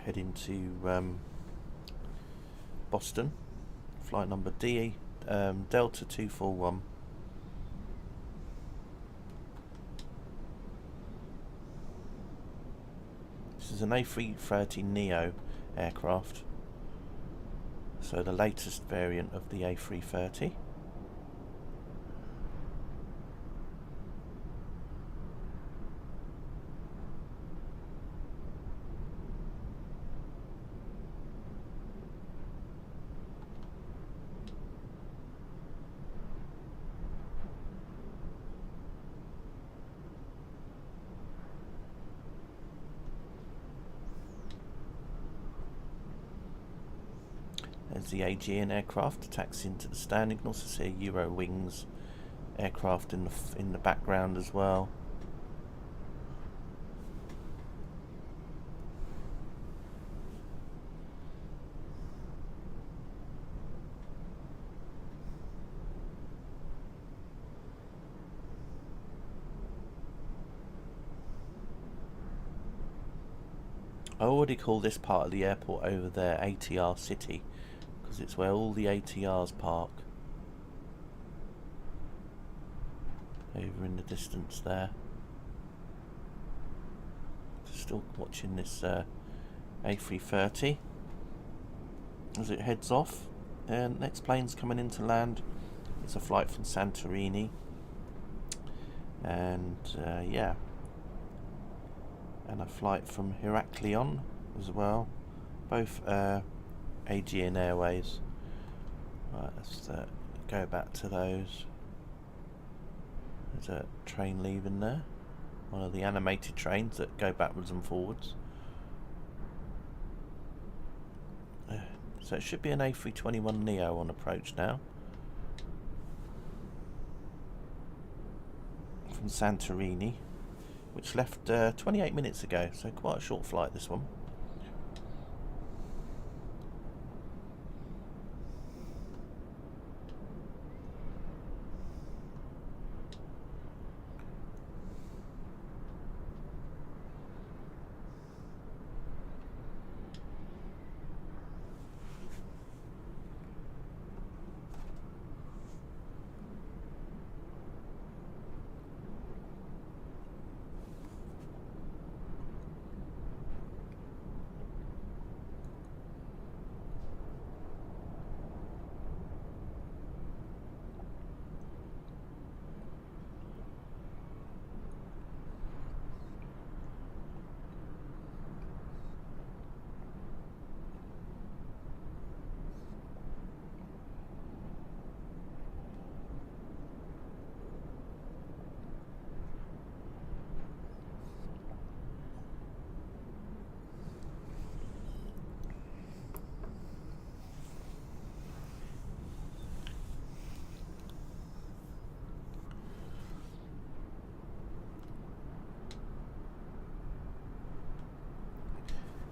heading to Boston, flight number Delta 241. This is an A330neo aircraft, so the latest variant of the A330. There's the Aegean aircraft taxiing to the stand. You can also see a Eurowings aircraft in the background as well. I already call this part of the airport over there ATR City, because it's where all the ATRs park. Over in the distance there. Still watching this A330 as it heads off, and next plane's coming in to land. It's a flight from Santorini, and yeah, and a flight from Heraklion as well, both Aegean Airways. Right, let's go back to those. There's a train leaving there, one of the animated trains that go backwards and forwards. So it should be an A321neo on approach now, from Santorini, which left 28 minutes ago, so quite a short flight this one.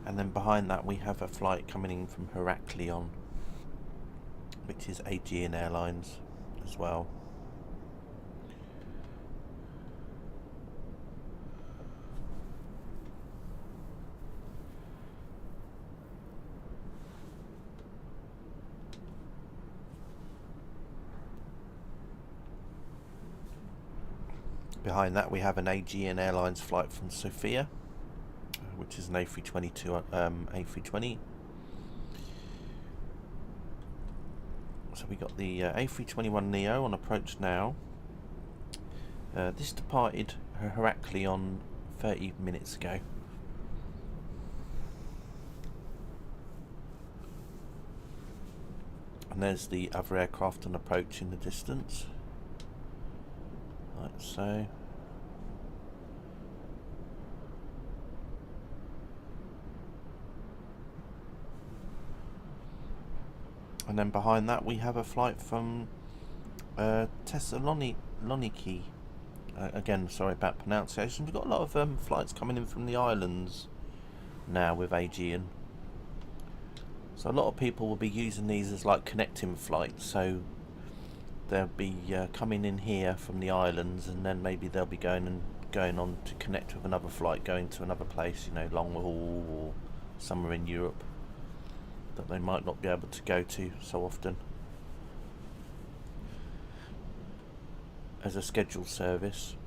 And then behind that we have a flight coming in from Heraklion, which is Aegean Airlines as well. Behind that we have an Aegean Airlines flight from Sofia, which is an A320. So we got the A321neo on approach now. This departed Heraklion 30 minutes ago. And there's the other aircraft on approach in the distance, like so. And then behind that we have a flight from Thessaloniki. Again, sorry about pronunciation. We've got a lot of flights coming in from the islands now with Aegean. So a lot of people will be using these as like connecting flights. So they'll be coming in here from the islands, and then maybe they'll be going on to connect with another flight going to another place, you know, long haul or somewhere in Europe that they might not be able to go to so often as a scheduled service.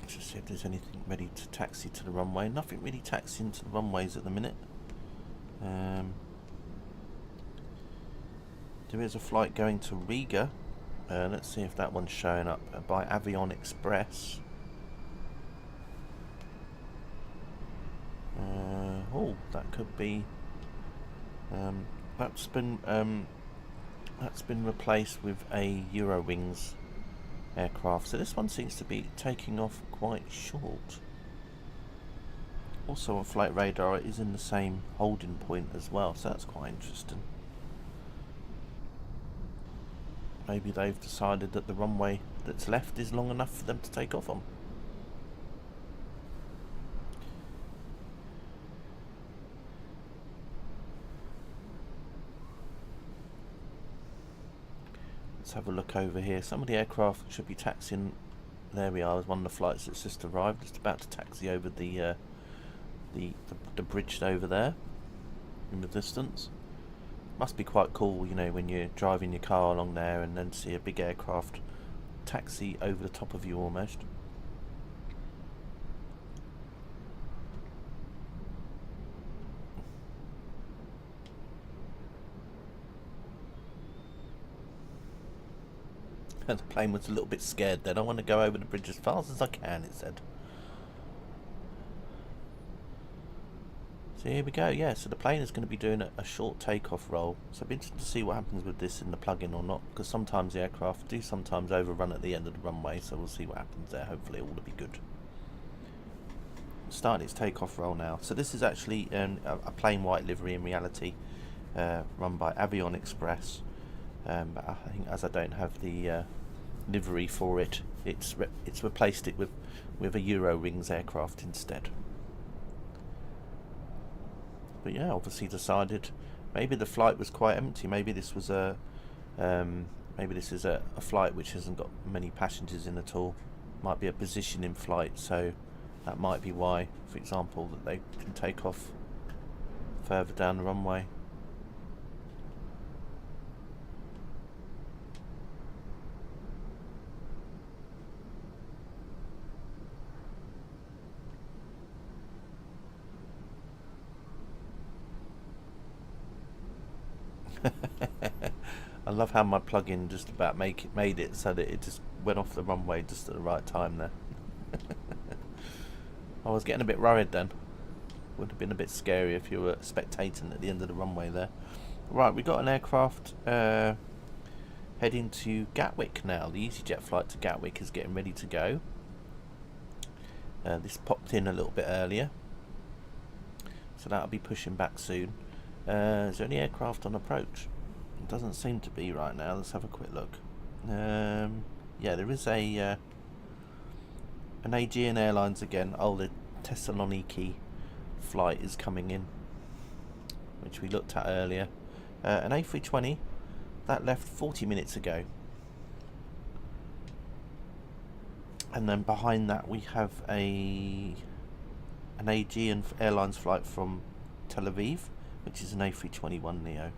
Let's just see if there's anything ready to taxi to the runway. Nothing really taxiing to the runways at the minute. There is a flight going to Riga. Let's see if that one's showing up by Avion Express. Oh, that could be. That's been replaced with a Eurowings aircraft. So this one seems to be taking off quite short. Also on flight radar, it is in the same holding point as well, so that's quite interesting. Maybe they've decided that the runway that's left is long enough for them to take off on. Let's have a look over here. Some of the aircraft should be taxiing There we are. There's one of the flights that's just arrived. It's about to taxi over the bridge over there in the distance. Must be quite cool, you know, when you're driving your car along there and then see a big aircraft taxi over the top of you almost. And the plane was a little bit scared then. I want to go over the bridge as fast as I can, it said. So here we go, yeah, so the plane is going to be doing a short takeoff roll. So I'll be interested to see what happens with this in the plug-in or not, because sometimes the aircraft do sometimes overrun at the end of the runway, so we'll see what happens there. Hopefully it will be good. Starting its takeoff roll now. So this is actually a plain white livery in reality, run by Avion Express. But I think as I don't have the livery for it, it's replaced it with a Eurowings aircraft instead. But yeah, obviously decided maybe the flight was quite empty. Maybe this was a flight which hasn't got many passengers in at all. Might be a positioning flight, so that might be why, for example, that they can take off further down the runway. I love how my plug-in just about made it so that it just went off the runway just at the right time there. I was getting a bit worried then. Would have been a bit scary if you were spectating at the end of the runway there. Right, we got an aircraft heading to Gatwick now. The EasyJet flight to Gatwick is getting ready to go. This popped in a little bit earlier, so that'll be pushing back soon. Is there any aircraft on approach? It doesn't seem to be right now. Let's have a quick look. Yeah, there is an Aegean Airlines again. Oh, the Thessaloniki flight is coming in, which we looked at earlier. An A320 that left 40 minutes ago, and then behind that we have an Aegean Airlines flight from Tel Aviv, which is an A321neo.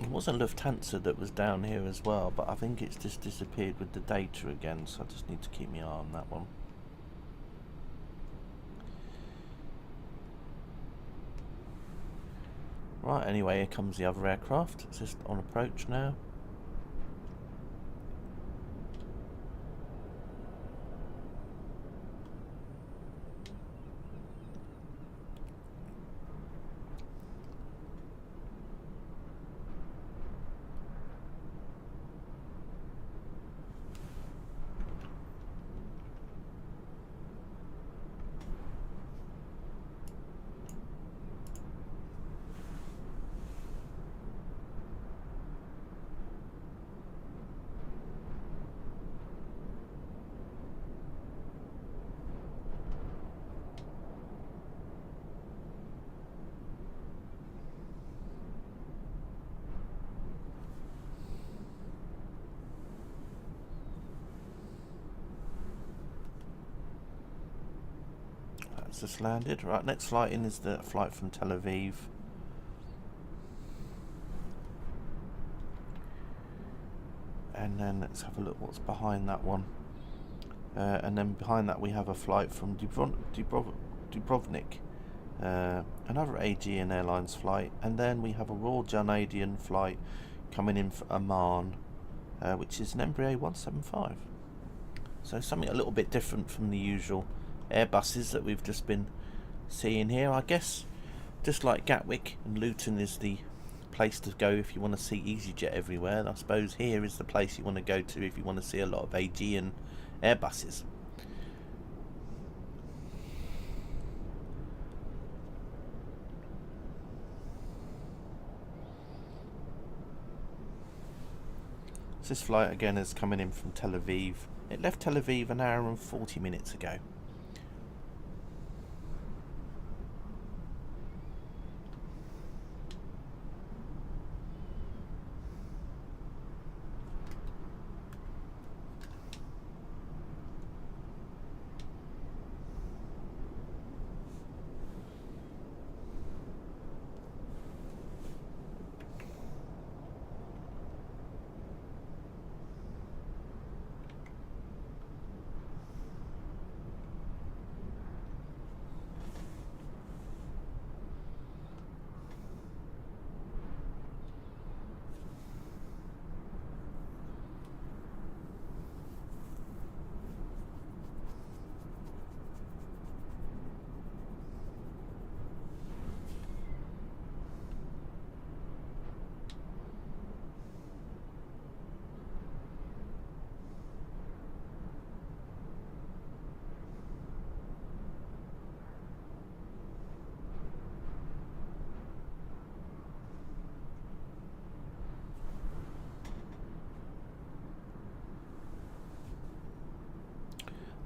It was a Lufthansa that was down here as well, but I think it's just disappeared with the data again, so I just need to keep my eye on that one. Right, anyway, here comes the other aircraft. It's just on approach now. Just landed. Right, next flight in is the flight from Tel Aviv. And then let's have a look what's behind that one. And then behind that we have a flight from Dubrovnik, another Aegean Airlines flight, and then we have a Royal Canadian flight coming in for Amman, which is an Embraer 175. So something a little bit different from the usual Airbuses that we've just been seeing here. I guess just like Gatwick and Luton is the place to go if you want to see EasyJet everywhere, I suppose here is the place you want to go to if you want to see a lot of Aegean Airbuses. this flight again is coming in from Tel Aviv. It left Tel Aviv an hour and 40 minutes ago.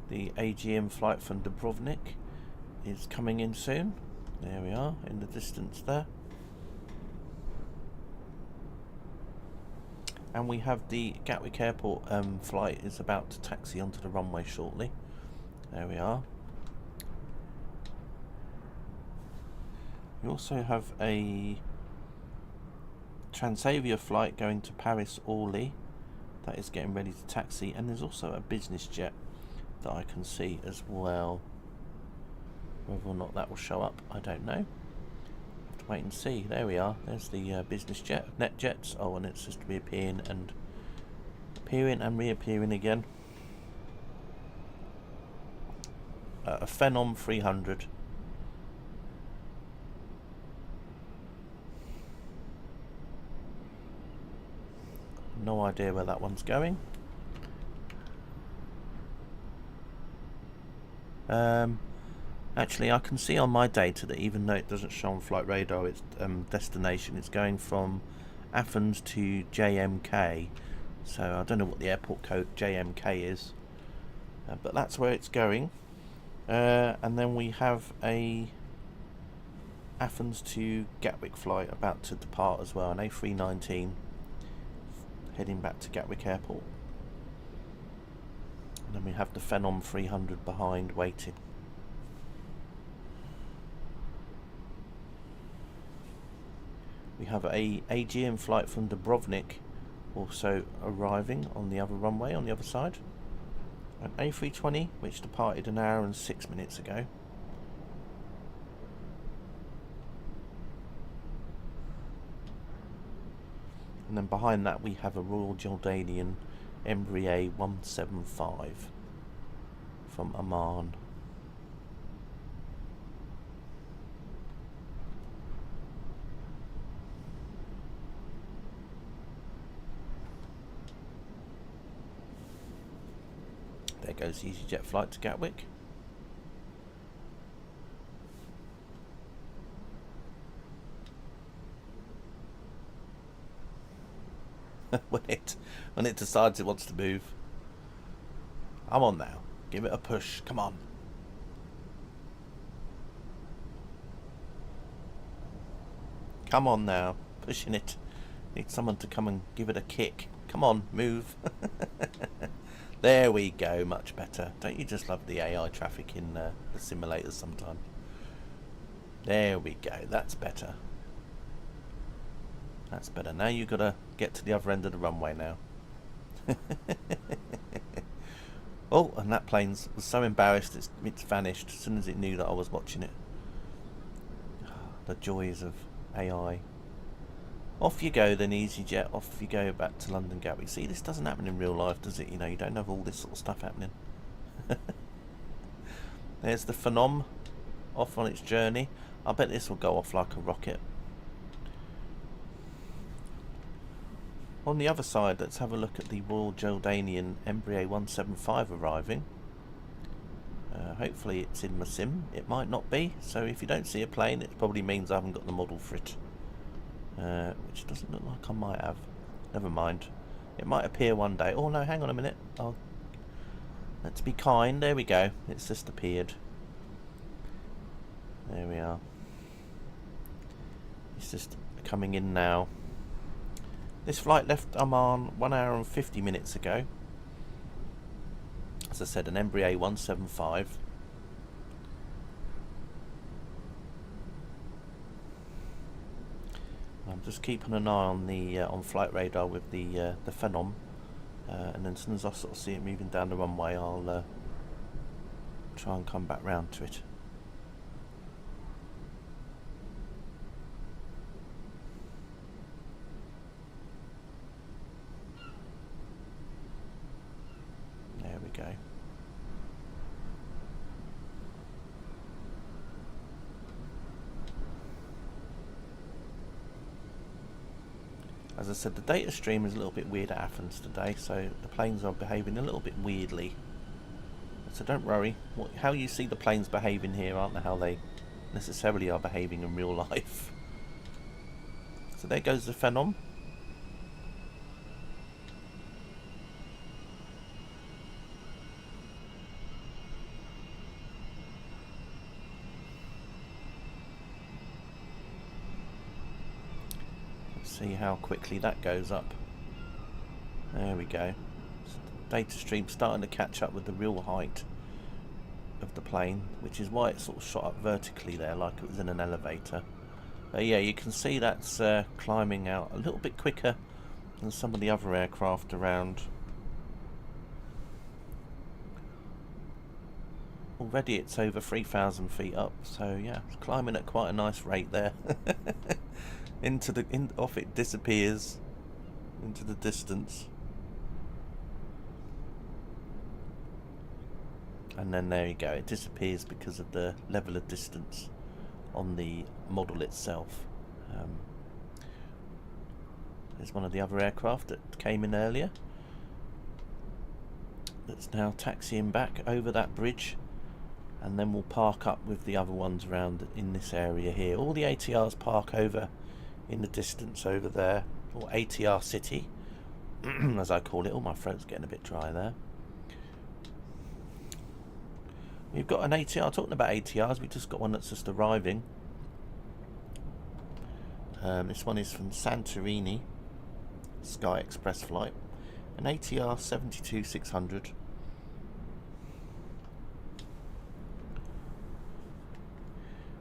The AIG flight from Dubrovnik is coming in soon. There we are, in the distance there. And we have the Gatwick Airport flight is about to taxi onto the runway shortly. There we are. We also have a Transavia flight going to Paris Orly that is getting ready to taxi, and there's also a business jet that I can see as well. Whether or not that will show up, I don't know. Have to wait and see. There we are. There's the business jet, NetJets. Oh, and it's just reappearing and reappearing again. A Phenom 300. No idea where that one's going. Actually, I can see on my data that even though it doesn't show on flight radar its destination, it's going from Athens to JMK. So I don't know what the airport code JMK is, but that's where it's going. And then we have a Athens to Gatwick flight about to depart as well, an A319 heading back to Gatwick Airport. And then we have the Phenom 300 behind waiting. We have a AIG flight from Dubrovnik also arriving on the other runway on the other side. An A320 which departed an hour and 6 minutes ago. And then behind that we have a Royal Jordanian Embraer 175 from Amman. There goes the EasyJet flight to Gatwick. when it decides it wants to move. I'm on now. Give it a push. Come on. Come on now. Pushing it. Need someone to come and give it a kick. Come on, move. There we go, much better. Don't you just love the AI traffic in the simulators sometimes? There we go, that's better. That's better. Now you've got to get to the other end of the runway now. Oh, and that plane was so embarrassed it's vanished as soon as it knew that I was watching it. The joys of AI. Off you go then, EasyJet. Off you go back to London Gatwick. See, this doesn't happen in real life, does it? You know, you don't have all this sort of stuff happening. There's the Phenom off on its journey. I bet this will go off like a rocket. On the other side, let's have a look at the Royal Jordanian Embraer 175 arriving. Hopefully it's in my sim. It might not be, so if you don't see a plane, it probably means I haven't got the model for it. Which doesn't look like I might have. Never mind. It might appear one day. Oh no, hang on a minute. Let's be kind. There we go. It's just appeared. There we are. It's just coming in now. This flight left Oman 1 hour and 50 minutes ago. As I said, an Embraer 175. I'm just keeping an eye on the on flight radar with the Phenom, and then as soon as I sort of see it moving down the runway, I'll try and come back round to it. There we go. As I said, the data stream is a little bit weird at Athens today, so the planes are behaving a little bit weirdly. So don't worry, how you see the planes behaving here aren't how they necessarily are behaving in real life. So there goes the Phenom. See how quickly that goes up. There we go. Data stream starting to catch up with the real height of the plane, which is why it sort of shot up vertically there like it was in an elevator. But yeah, you can see that's climbing out a little bit quicker than some of the other aircraft around. Already it's over 3,000 feet up, so yeah, it's climbing at quite a nice rate there. Off it disappears into the distance, and then there you go, it disappears because of the level of distance on the model itself. There's one of the other aircraft that came in earlier that's now taxiing back over that bridge, and then we'll park up with the other ones around in this area here. All the ATRs park over in the distance over there, or ATR City as I call it. Oh, my throat's getting a bit dry there. We've got an ATR, talking about ATRs, we've just got one that's just arriving. This one is from Santorini, Sky Express flight, an ATR 72-600.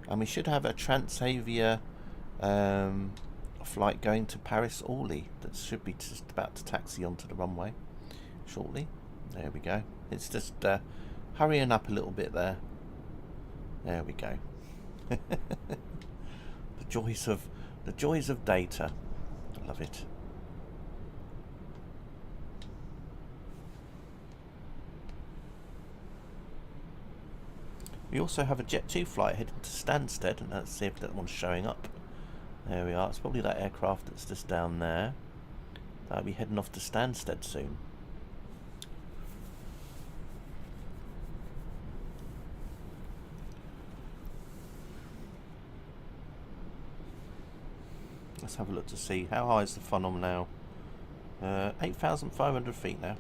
And we should have a Transavia flight going to Paris Orly that should be just about to taxi onto the runway shortly. There we go. It's just hurrying up a little bit there. There we go. the joys of data. I love it. We also have a Jet 2 flight heading to Stansted, and let's see if that one's showing up. There we are. It's probably that aircraft that's just down there. That'll be heading off to Stansted soon. Let's have a look to see how high is the Phenom now. 8,500 feet now.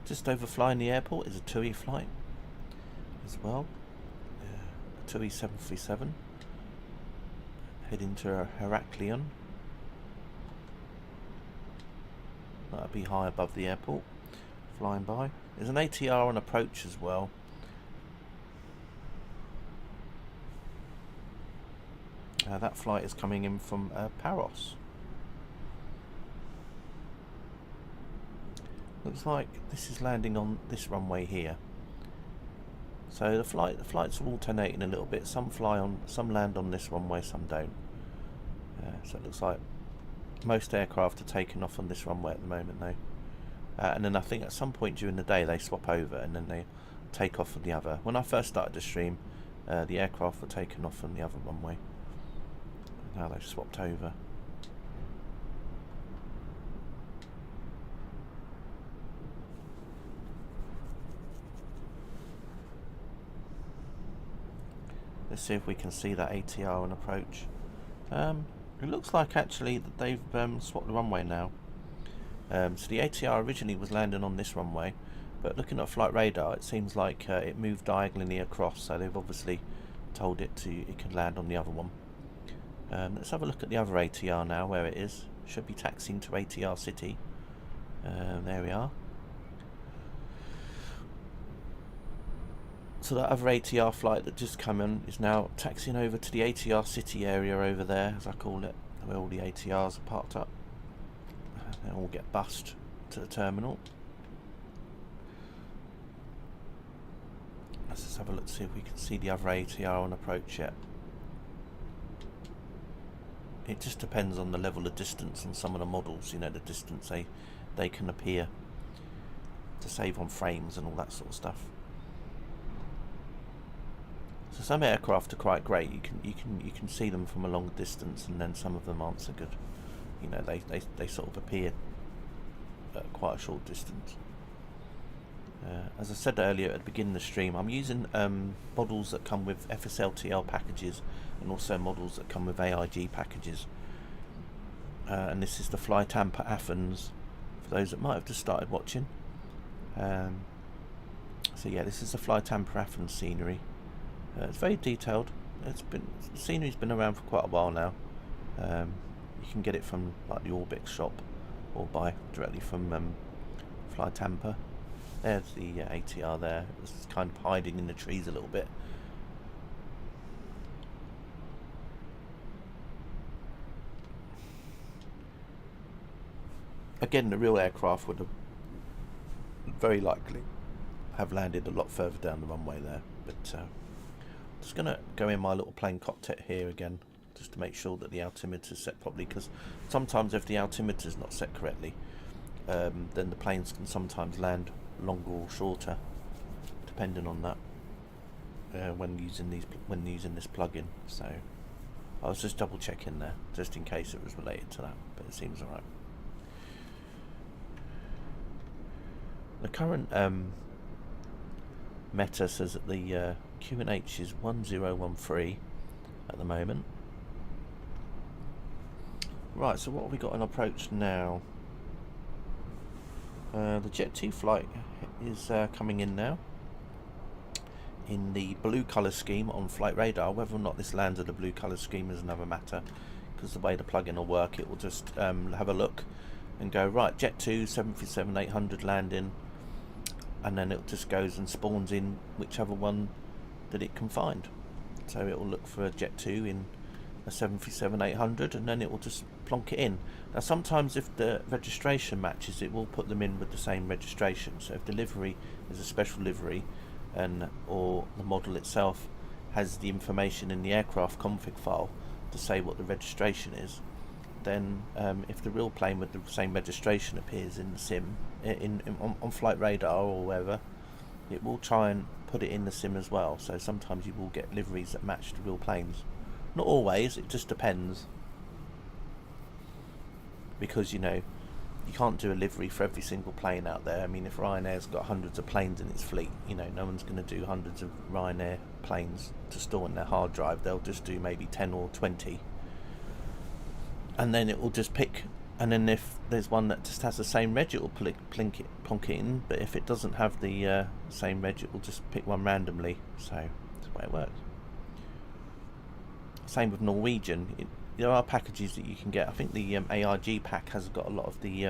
Just over flying the airport is a TUI flight as well. A TUI 737 heading to Heraklion. That'll be high above the airport, flying by. There's an ATR on approach as well. That flight is coming in from Paros. Looks like this is landing on this runway here. So the flights are alternating a little bit. Some land on this runway, some don't. So it looks like most aircraft are taking off on this runway at the moment though. And then I think at some point during the day they swap over and then they take off on the other. When I first started the stream, the aircraft were taken off on the other runway. Now they've swapped over. Let's see if we can see that ATR on approach. It looks like actually that they've swapped the runway now. So the ATR originally was landing on this runway, but looking at flight radar, it seems like it moved diagonally across, so they've obviously told it can land on the other one. Let's have a look at the other ATR now, where it is. Should be taxiing to ATR City. There we are. So that other ATR flight that just come in is now taxiing over to the ATR City area over there, as I call it, where all the ATRs are parked up. They all get bussed to the terminal. Let's just have a look to see if we can see the other ATR on approach yet. It just depends on the level of distance on some of the models, you know, the distance they can appear to save on frames and all that sort of stuff. So some aircraft are quite great. You can see them from a long distance, and then some of them aren't so good. You know, they sort of appear at quite a short distance. As I said earlier at the beginning of the stream, I'm using models that come with FSLTL packages and also models that come with AIG packages. And this is the FlyTampa Athens, for those that might have just started watching. So yeah, this is the FlyTampa Athens scenery. It's very detailed. The scenery's been around for quite a while now. You can get it from like the Orbix shop, or buy directly from FlyTampa. There's the ATR there. It's kind of hiding in the trees a little bit. Again, the real aircraft would have very likely have landed a lot further down the runway there, but just going to go in my little plane cockpit here again, just to make sure that the altimeter is set properly, because sometimes if the altimeter is not set correctly, then the planes can sometimes land longer or shorter, depending on that, when using this plugin. So I was just double checking there, just in case it was related to that, but it seems alright. The current meta says that the QNH is 1013 at the moment. Right, so what have we got on approach now? The Jet 2 flight is coming in now in the blue colour scheme on flight radar. Whether or not this lands at the blue colour scheme is another matter, because the way the plugin will work, it will just have a look and go, right, Jet 2 737-800 landing, and then it just goes and spawns in whichever one that it can find. So it will look for a Jet 2 in a 737-800, and then it will just plonk it in. Now sometimes if the registration matches, it will put them in with the same registration. So if the livery is a special livery, or the model itself has the information in the aircraft config file to say what the registration is, then if the real plane with the same registration appears in the sim, on flight radar or wherever, it will try and put it in the sim as well. So sometimes you will get liveries that match the real planes. Not always, it just depends, because you know, you can't do a livery for every single plane out there. I mean, if Ryanair's got hundreds of planes in its fleet, you know, no one's going to do hundreds of Ryanair planes to store in their hard drive. They'll just do maybe 10 or 20, and then it will just pick. And then if there's one that just has the same reg, it will plonk it in. But if it doesn't have the same reg, it will just pick one randomly. So that's the way it works. Same with Norwegian. There are packages that you can get. I think the AIG pack has got a lot of the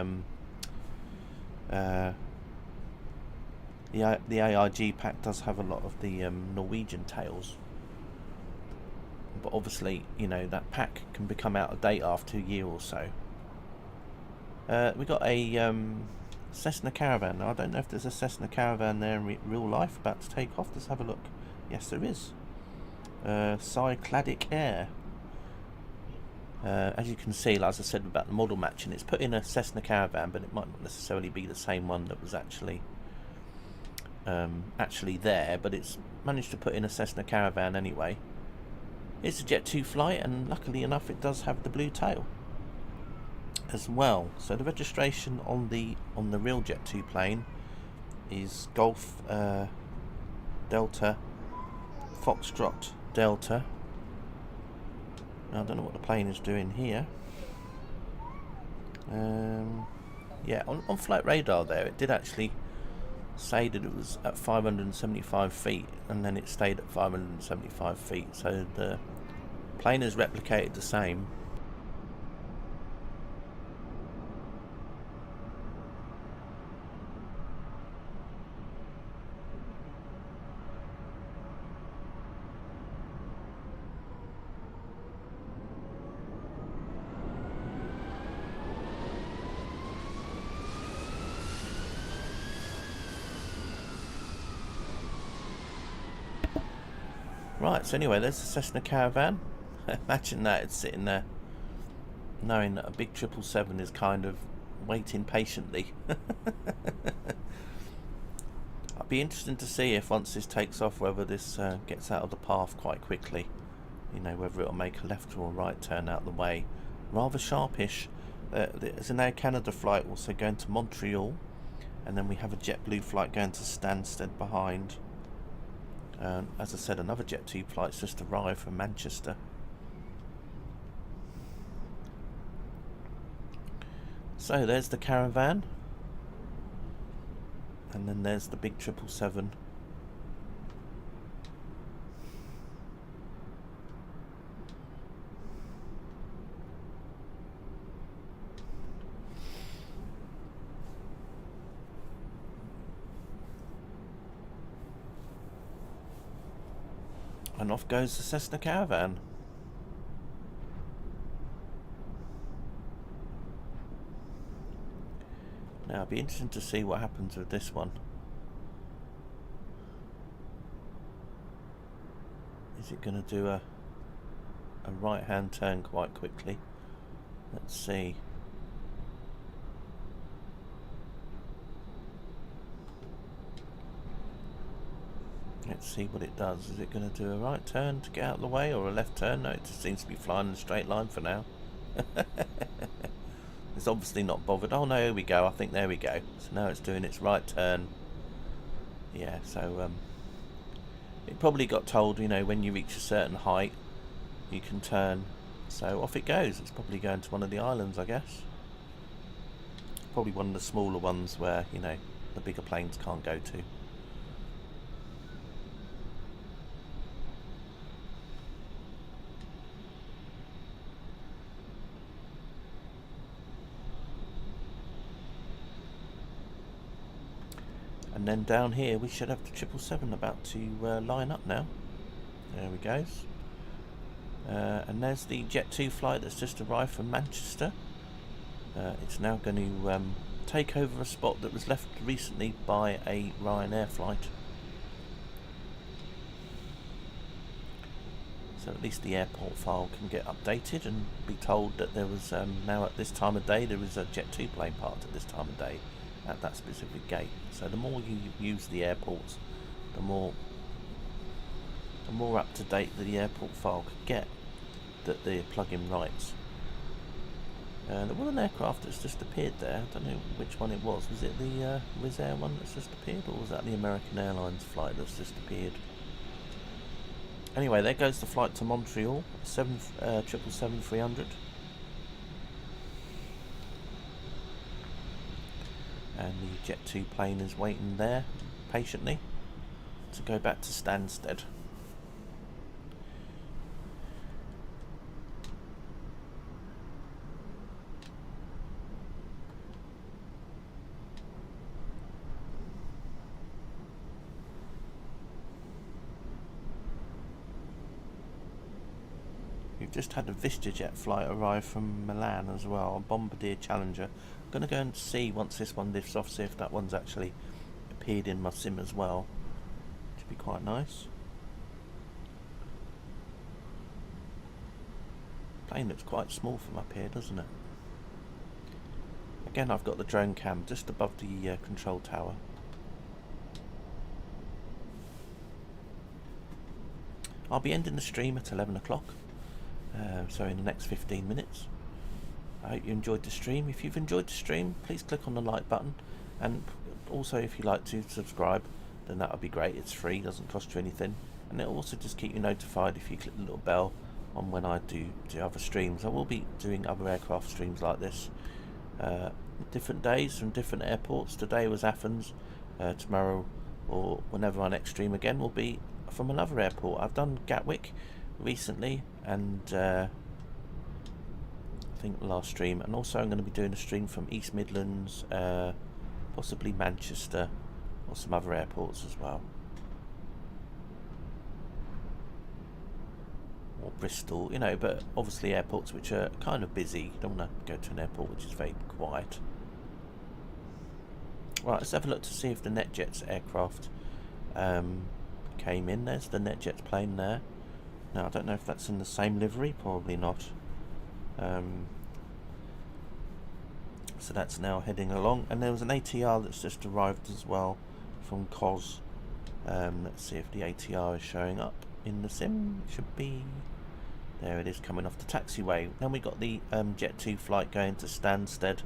AIG pack does have a lot of the Norwegian tails. But obviously, you know, that pack can become out of date after a year or so. We got a Cessna Caravan. Now, I don't know if there's a Cessna Caravan there in real life about to take off. Let's have a look. Yes, there is. Cycladic Air. As you can see, like as I said about the model matching, it's put in a Cessna Caravan, but it might not necessarily be the same one that was actually there, but it's managed to put in a Cessna Caravan anyway. It's a Jet 2 flight, and luckily enough it does have the blue tail as well. So the registration on the real Jet 2 plane is Golf Delta Foxtrot Delta. Now, I don't know what the plane is doing here. Yeah, on flight radar there, it did actually say that it was at 575 feet, and then it stayed at 575 feet, so the plane has replicated the same. Right, so anyway, there's the Cessna Caravan. Imagine that, it's sitting there knowing that a big 777 is kind of waiting patiently. I'd be interested to see if once this takes off, whether this gets out of the path quite quickly. You know, whether it'll make a left or a right turn out of the way. Rather sharpish. There's an Air Canada flight also going to Montreal, and then we have a JetBlue flight going to Stansted behind. As I said, another Jet2 flight's just arrived from Manchester. So there's the Caravan, and then there's the big 777. And off goes the Cessna Caravan. Now, it'll be interesting to see what happens with this one. Is it going to do a right-hand turn quite quickly? Let's see. Let's see what it does. Is it going to do a right turn to get out of the way, or a left turn? No, it just seems to be flying in a straight line for now. It's obviously not bothered. Oh no, here we go. I think there we go. So now it's doing its right turn. Yeah, so it probably got told, you know, when you reach a certain height, you can turn. So off it goes. It's probably going to one of the islands, I guess. Probably one of the smaller ones where, you know, the bigger planes can't go to. And then down here we should have the 777 about to line up now. There we goes. And there's the Jet2 flight that's just arrived from Manchester. It's now going to take over a spot that was left recently by a Ryanair flight. So at least the airport file can get updated and be told that there was now at this time of day there is a Jet2 plane parked at this time of day at that specific gate. So the more you use the airports, the more up to date the airport file could get that the plug-in writes. There was an aircraft that's just appeared there. I don't know which one it was. Was it the Wizz Air one that's just appeared, or was that the American Airlines flight that's just appeared? Anyway, there goes the flight to Montreal, 777-300. And the Jet2 plane is waiting there patiently to go back to Stansted. We've just had a VistaJet flight arrive from Milan as well, a Bombardier Challenger. I'm going to go and see once this one lifts off, see if that one's actually appeared in my sim as well. Should be quite nice. Plane looks quite small from up here, doesn't it? Again, I've got the drone cam just above the control tower. I'll be ending the stream at 11 o'clock. So in the next 15 minutes. I hope you enjoyed the stream. If you've enjoyed the stream, please click on the like button, and also if you like to subscribe, then that would be great. It's free, doesn't cost you anything, and it'll also just keep you notified if you click the little bell on when I do other streams. I will be doing other aircraft streams like this, different days from different airports. Today was Athens, tomorrow or whenever our next stream again will be from another airport. I've done Gatwick recently, and I think the last stream, and also I'm going to be doing a stream from East Midlands, possibly Manchester, or some other airports as well, or Bristol, you know, but obviously airports which are kind of busy. You don't want to go to an airport which is very quiet. Right, let's have a look to see if the NetJets aircraft came in. There's the NetJets plane there. Now I don't know if that's in the same livery, probably not. So that's now heading along, and there was an ATR that's just arrived as well from COS. Let's see if the ATR is showing up in the sim. Should be. There it is, coming off the taxiway. Then we got the Jet 2 flight going to Stansted,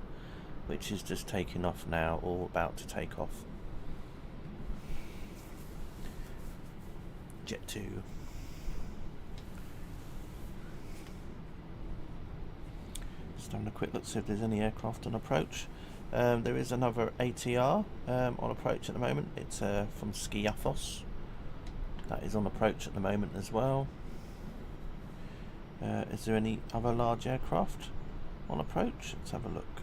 which is just taking off now, or about to take off. Jet 2. Just having a quick look to see if there's any aircraft on approach. There is another ATR on approach at the moment. It's from Skiathos. That is on approach at the moment as well. Is there any other large aircraft on approach? Let's have a look.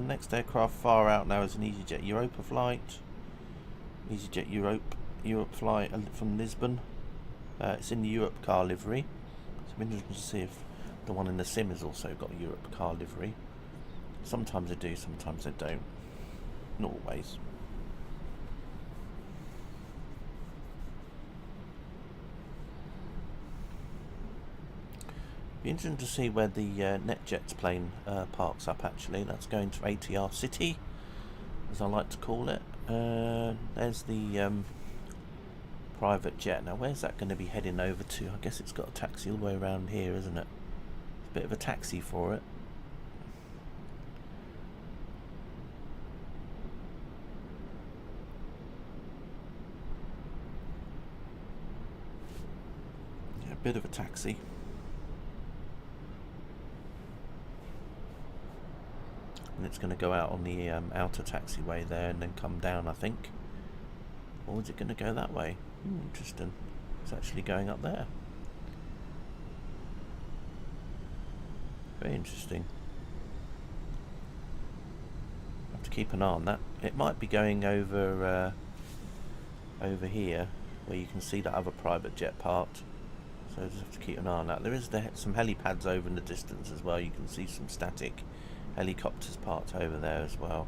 Next aircraft far out now is an EasyJet Europa flight. EasyJet Europe flight from Lisbon. It's in the Europe car livery. So I'm interested to see if the one in the sim has also got a Europe car livery. Sometimes they do, sometimes they don't. Not always. Be interesting to see where the NetJets plane parks up actually. That's going to ATR City, as I like to call it. There's the private jet. Now where's that going to be heading over to? I guess it's got a taxi all the way around here, isn't it? It's a bit of a taxi for it. Yeah, a bit of a taxi. And it's going to go out on the outer taxiway there and then come down, I think. Or is it going to go that way? Interesting. It's actually going up there. Very interesting. Have to keep an eye on that. It might be going over over here, where you can see that other private jet parked. So just have to keep an eye on that. There is some helipads over in the distance as well. You can see some static helicopters parked over there as well.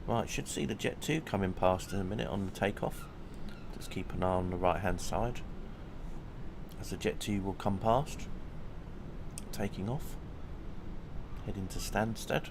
Right, should see the Jet 2 coming past in a minute on the takeoff. Just keep an eye on the right hand side as the Jet 2 will come past, taking off, heading to Stansted.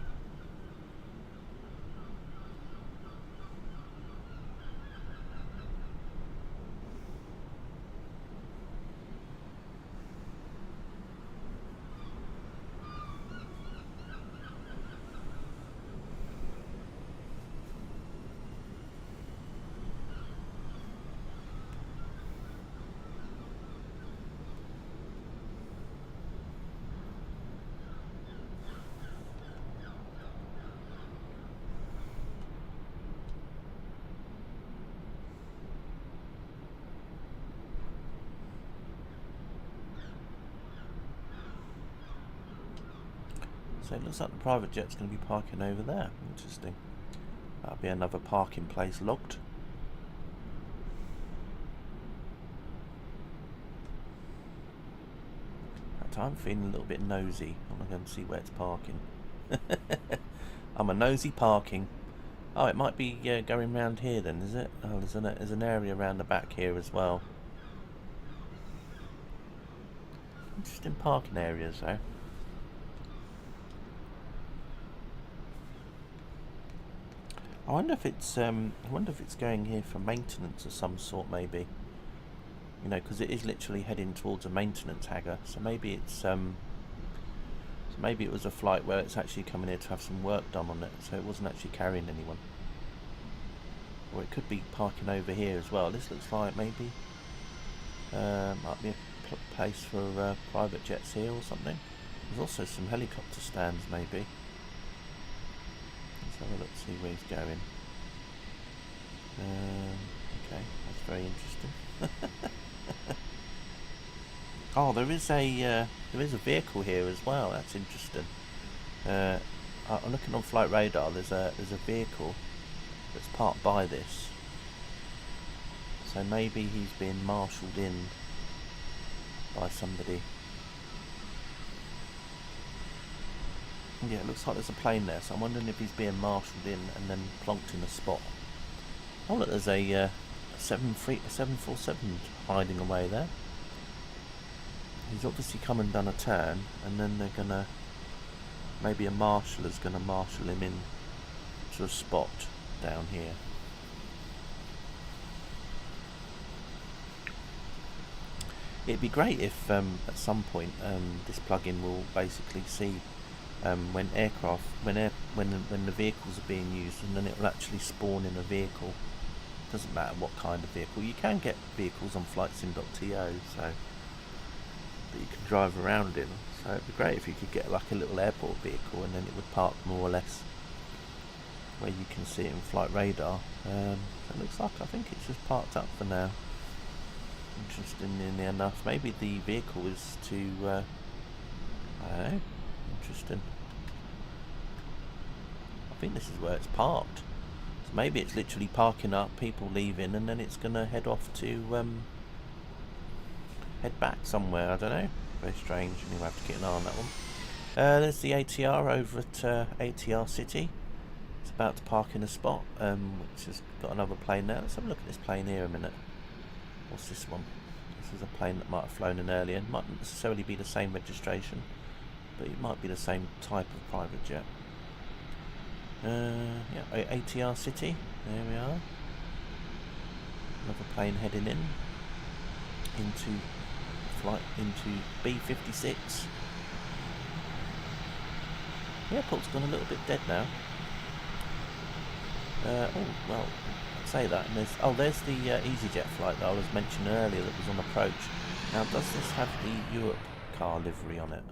So it looks like the private jet's going to be parking over there. Interesting. That'll be another parking place logged. I'm feeling a little bit nosy. I'm going to go and see where it's parking. I'm a nosy parking. Oh, it might be going round here then, is it? Oh, there's an area around the back here as well. Interesting parking areas though. I wonder if it's going here for maintenance of some sort, maybe. You know, because it is literally heading towards a maintenance hangar, so maybe it's maybe it was a flight where it's actually coming here to have some work done on it, so it wasn't actually carrying anyone. Or it could be parking over here as well. This looks like maybe might be a place for private jets here or something. There's also some helicopter stands maybe. Let's have a look, see where he's going. Okay, that's very interesting. Oh, there is a vehicle here as well. That's interesting. I'm looking on flight radar. There's a vehicle that's parked by this. So maybe he's being marshalled in by somebody. Yeah, it looks like there's a plane there, so I'm wondering if he's being marshalled in and then plonked in a spot. Oh look, there's a 747 hiding away there. He's obviously come and done a turn, and then they're gonna, maybe a marshal is gonna marshal him in to a spot down here. It'd be great if at some point this plugin will basically see when aircraft, when the vehicles are being used, and then it will actually spawn in a vehicle. Doesn't matter what kind of vehicle. You can get vehicles on flightsim.to, so that you can drive around in. So it'd be great if you could get like a little airport vehicle, and then it would park more or less where you can see it in flight radar. So it looks like, I think it's just parked up for now. Interestingly enough, maybe the vehicle is to I don't know. Interesting. I think this is where it's parked. So maybe it's literally parking up, people leaving, and then it's gonna head off to head back somewhere. I don't know. Very strange. Anyway, I have to keep an eye on that one. There's the ATR over at ATR City. It's about to park in a spot, which has got another plane there. Let's have a look at this plane here a minute. What's this one? This is a plane that might have flown in earlier. It mightn't necessarily be the same registration, but it might be the same type of private jet. Yeah, ATR City. There we are. Another plane heading into B56. The airport's gone a little bit dead now. Oh well, I'd say that. And there's the EasyJet flight that I was mentioning earlier that was on approach. Now, does this have the Europe car livery on it?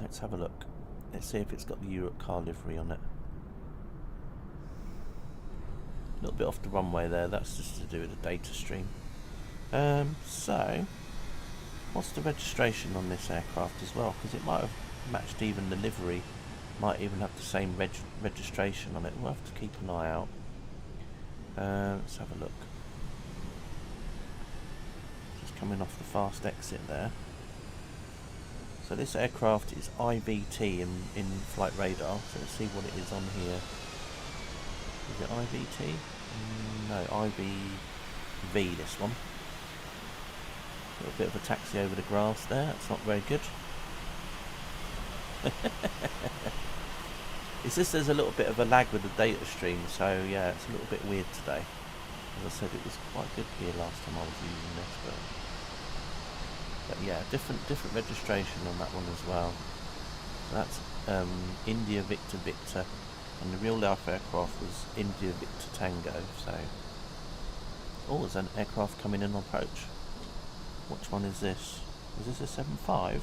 Let's have a look. Let's see if it's got the Europe car livery on it. A little bit off the runway there. That's just to do with the data stream. So, what's the registration on this aircraft as well? Because it might have matched even the livery. Might even have the same registration on it. We'll have to keep an eye out. Let's have a look. Just coming off the fast exit there. So this aircraft is IVT in flight radar. So let's see what it is on here. Is it IVT? No, IVV this one. A little bit of a taxi over the grass there. That's not very good. It's just there's a little bit of a lag with the data stream, so yeah, it's a little bit weird today. As I said, it was quite good here last time I was using this, but yeah, different registration on that one as well. So that's India Victor Victor, and the real life aircraft was India Victor Tango. So, oh, there's an aircraft coming in on approach. Which one is this? Is this a 75?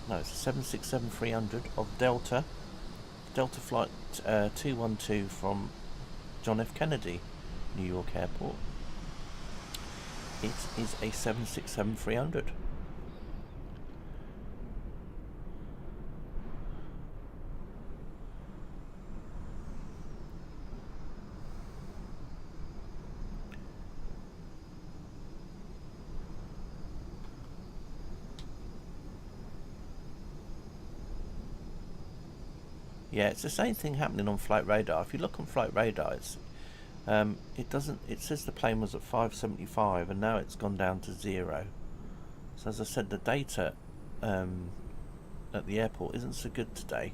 No, it's a 767-300 of Delta Flight 212 from John F. Kennedy, New York Airport. It is a 767-300. Yeah, it's the same thing happening on flight radar. If you look on flight radar, it's it says the plane was at 575 and now it's gone down to 0. So as I said, the data at the airport isn't so good today.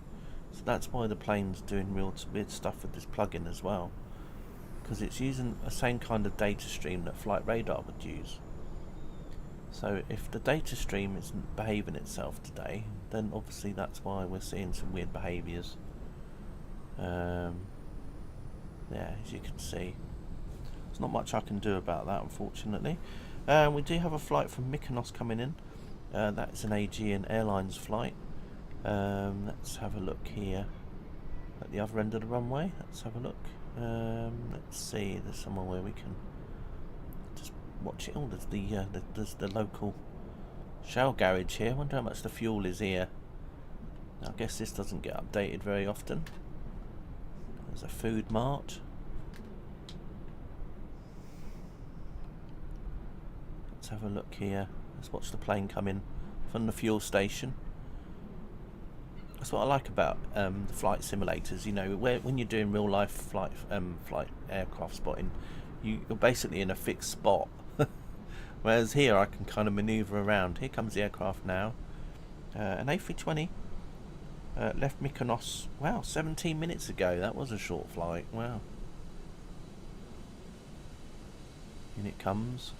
So that's why the plane's doing weird stuff with this plugin as well, because it's using the same kind of data stream that flight radar would use. So if the data stream isn't behaving itself today, then obviously that's why we're seeing some weird behaviours. Yeah, as you can see, there's not much I can do about that, unfortunately. We do have a flight from Mykonos coming in. That's an Aegean Airlines flight. Let's have a look here at the other end of the runway. Let's have a look. Let's see, there's somewhere where we can just watch it. Oh, there's the local Shell garage here. I wonder how much the fuel is here. I guess this doesn't get updated very often. There's a food mart. Let's have a look here. Let's watch the plane come in from the fuel station. That's what I like about the flight simulators. You know, when you're doing real life flight aircraft spotting, you're basically in a fixed spot. Whereas here I can kind of manoeuvre around. Here comes the aircraft now. An A320 left Mykonos. Wow, 17 minutes ago. That was a short flight. Wow. In it comes.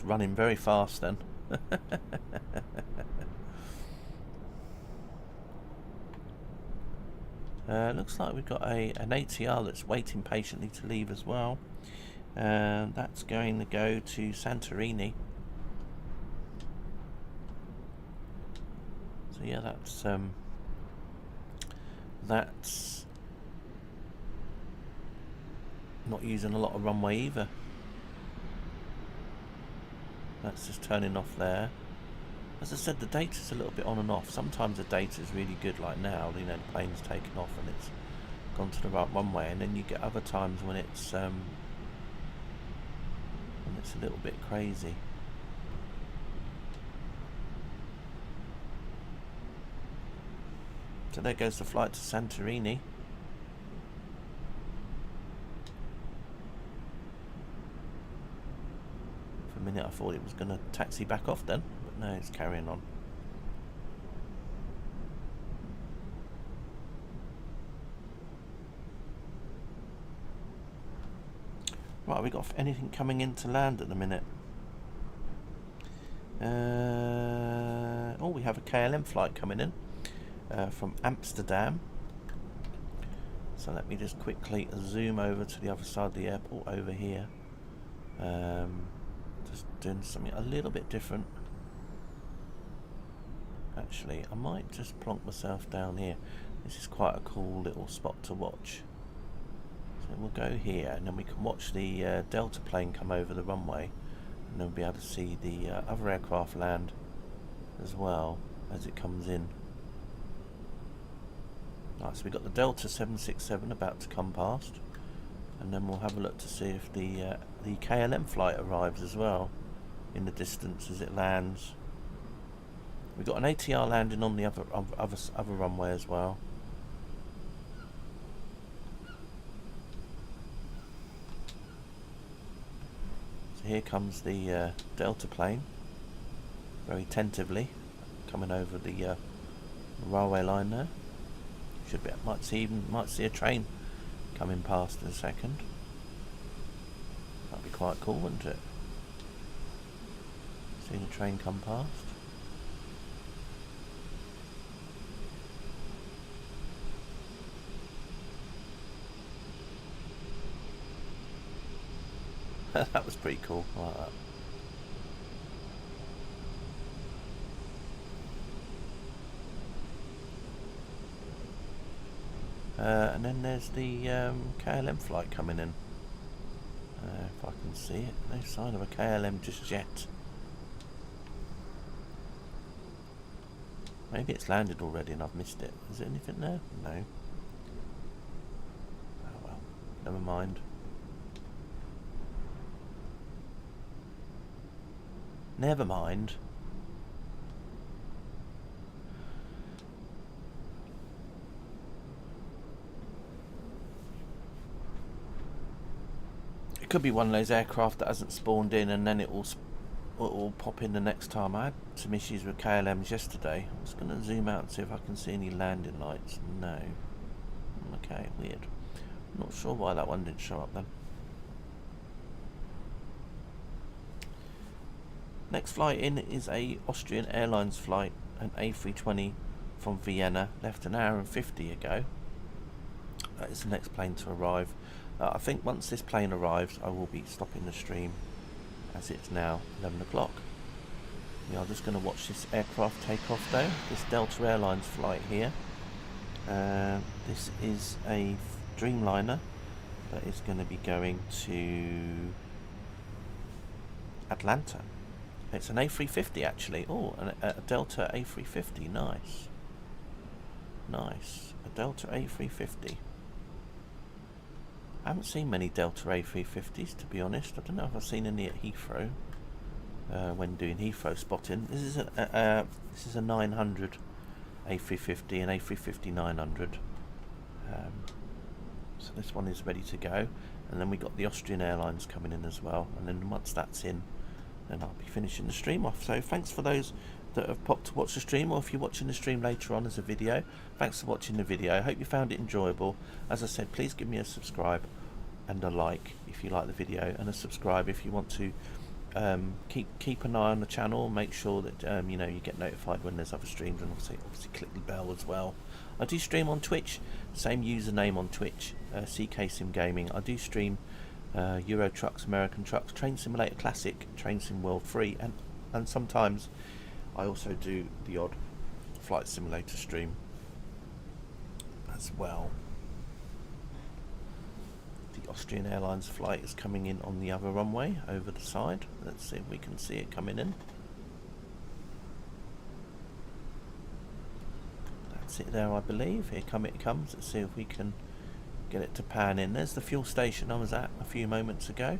Running very fast then. Looks like we've got an ATR that's waiting patiently to leave as well. That's going to go to Santorini. So yeah, that's not using a lot of runway either. That's just turning off there. As I said, the data's a little bit on and off. Sometimes the data's really good, like now, you know, the plane's taken off and it's gone to the right runway, and then you get other times when it's a little bit crazy. So there goes the flight to Santorini. A minute I thought it was going to taxi back off then, but no, it's carrying on. Right, we got anything coming in to land at the minute? Oh, we have a KLM flight coming in from Amsterdam. So let me just quickly zoom over to the other side of the airport over here. Just doing something a little bit different. Actually, I might just plonk myself down here. This is quite a cool little spot to watch. So we'll go here, and then we can watch the Delta plane come over the runway, and then we'll be able to see the other aircraft land as well as it comes in. Right, so we've got the Delta 767 about to come past, and then we'll have a look to see if the KLM flight arrives as well in the distance as it lands. We've got an ATR landing on the other runway as well. So here comes the Delta plane, very tentatively coming over the railway line there. Might see a train coming past in a second. That'd be quite cool, wouldn't it? Seeing a train come past. That was pretty cool. I like that. And then there's the KLM flight coming in. If I can see it. No sign of a KLM just yet. Maybe it's landed already and I've missed it. Is there anything there? No. Oh well, never mind. Never mind. It could be one of those aircraft that hasn't spawned in, and then it will will pop in the next time. I had some issues with KLMs yesterday. I'm just going to zoom out and see if I can see any landing lights. No. Okay, weird. I'm not sure why that one didn't show up then. Next flight in is a Austrian Airlines flight, an A320 from Vienna. Left an hour and 50 ago. That is the next plane to arrive. I think once this plane arrives, I will be stopping the stream, as it's now 11 o'clock. We are just going to watch this aircraft take off though. This Delta Airlines flight here. This is a Dreamliner that is going to be going to Atlanta. It's an A350 actually. Oh, a Delta A350. Nice. Nice. A Delta A350. I haven't seen many Delta A350s, to be honest. I don't know if I've seen any at Heathrow when doing Heathrow spotting. This is a 900 A350 and A350 900. So this one is ready to go, and then we got the Austrian Airlines coming in as well. And then once that's in, then I'll be finishing the stream off. So thanks for those that have popped to watch the stream, or if you're watching the stream later on as a video, thanks for watching the video. I hope you found it enjoyable. As I said, please give me a subscribe and a like if you like the video, and a subscribe if you want to keep an eye on the channel. Make sure that you know, you get notified when there's other streams, and obviously click the bell as well. I do stream on Twitch, same username on Twitch, CK Sim Gaming. I do stream Euro Trucks, American Trucks, Train Simulator Classic, Train Sim World 3, and sometimes I also do the odd Flight Simulator stream as well. The Austrian Airlines flight is coming in on the other runway over the side. Let's see if we can see it coming in. That's it there, I believe. Here it comes. Let's see if we can get it to pan in. There's the fuel station I was at a few moments ago.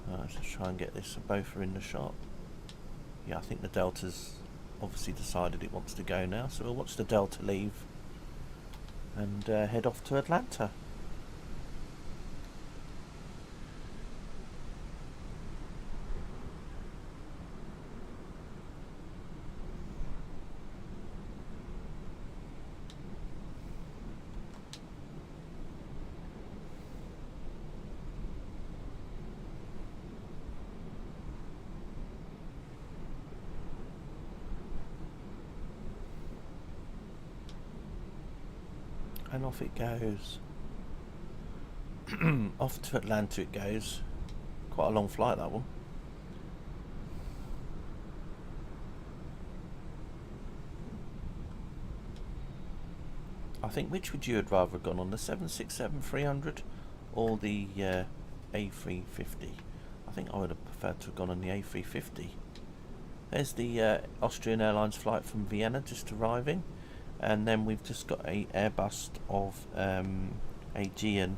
Let's just try and get this so both are in the shot. Yeah, I think the Delta's obviously decided it wants to go now, so we'll watch the Delta leave and head off to Atlanta. And off it goes. Off to Atlanta it goes. Quite a long flight, that one. I think, which would you have rather have gone on, the 767-300 or the A350? I think I would have preferred to have gone on the A350. There's the Austrian Airlines flight from Vienna just arriving. And then we've just got a Airbus of AIG and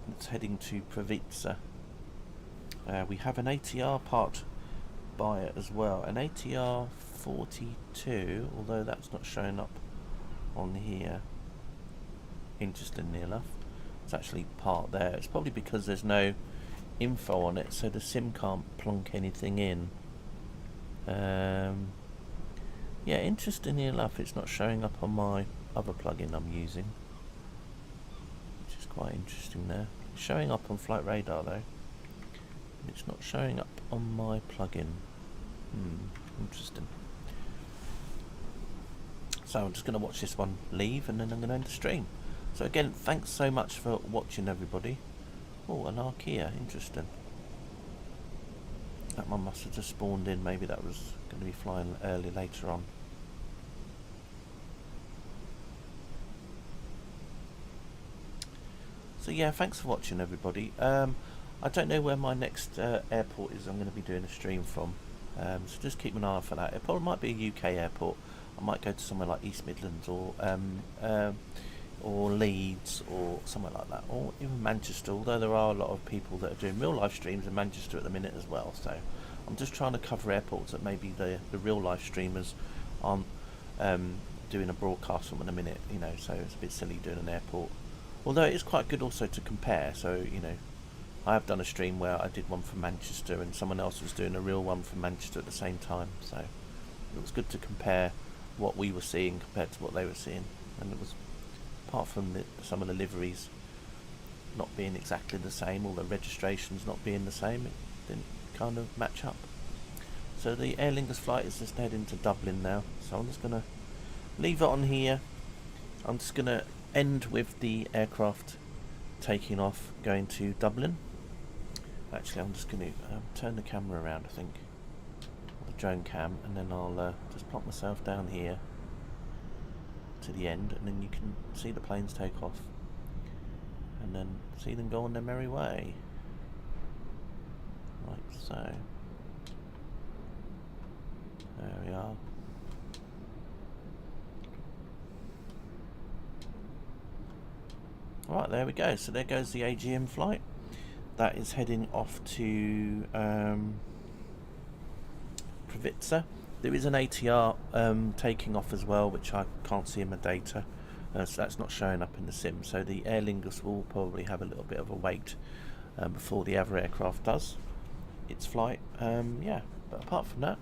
it's heading to Previtsa. We have an ATR part by it as well, an ATR 42, although that's not showing up on here. Interestingly enough, it's actually part there. It's probably because there's no info on it, so the sim can't plonk anything in. Yeah, interestingly enough, it's not showing up on my other plugin I'm using, which is quite interesting there. It's showing up on Flight Radar though. It's not showing up on my plugin. Interesting. So I'm just going to watch this one leave, and then I'm going to end the stream. So again, thanks so much for watching, everybody. Oh, an Archaea, interesting. That one must have just spawned in. Maybe that was going to be flying early later on. So yeah, thanks for watching, everybody. I don't know where my next airport is I'm going to be doing a stream from, so just keep an eye out for that. It probably might be a UK airport. I might go to somewhere like East Midlands or Leeds or somewhere like that, or even Manchester, although there are a lot of people that are doing real life streams in Manchester at the minute as well. So I'm just trying to cover airports that maybe the real life streamers aren't doing a broadcast from in a minute, you know, so it's a bit silly doing an airport Although it is quite good also to compare. So, you know, I have done a stream where I did one from Manchester and someone else was doing a real one from Manchester at the same time. So it was good to compare what we were seeing compared to what they were seeing. And it was, apart from some of the liveries not being exactly the same, or the registrations not being the same, it didn't kind of match up. So the Aer Lingus flight is just heading to Dublin now. So I'm just going to leave it on here. I'm just going to end with the aircraft taking off, going to Dublin. Actually, I'm just going to turn the camera around, I think, the drone cam, and then I'll just plop myself down here to the end, and then you can see the planes take off, and then see them go on their merry way, like so. There we are. Right, there we go. So there goes the AGM flight. That is heading off to Previtsa. There is an ATR taking off as well, which I can't see in my data, so that's not showing up in the sim. So the Aer Lingus will probably have a little bit of a wait before the other aircraft does its flight. Yeah, but apart from that,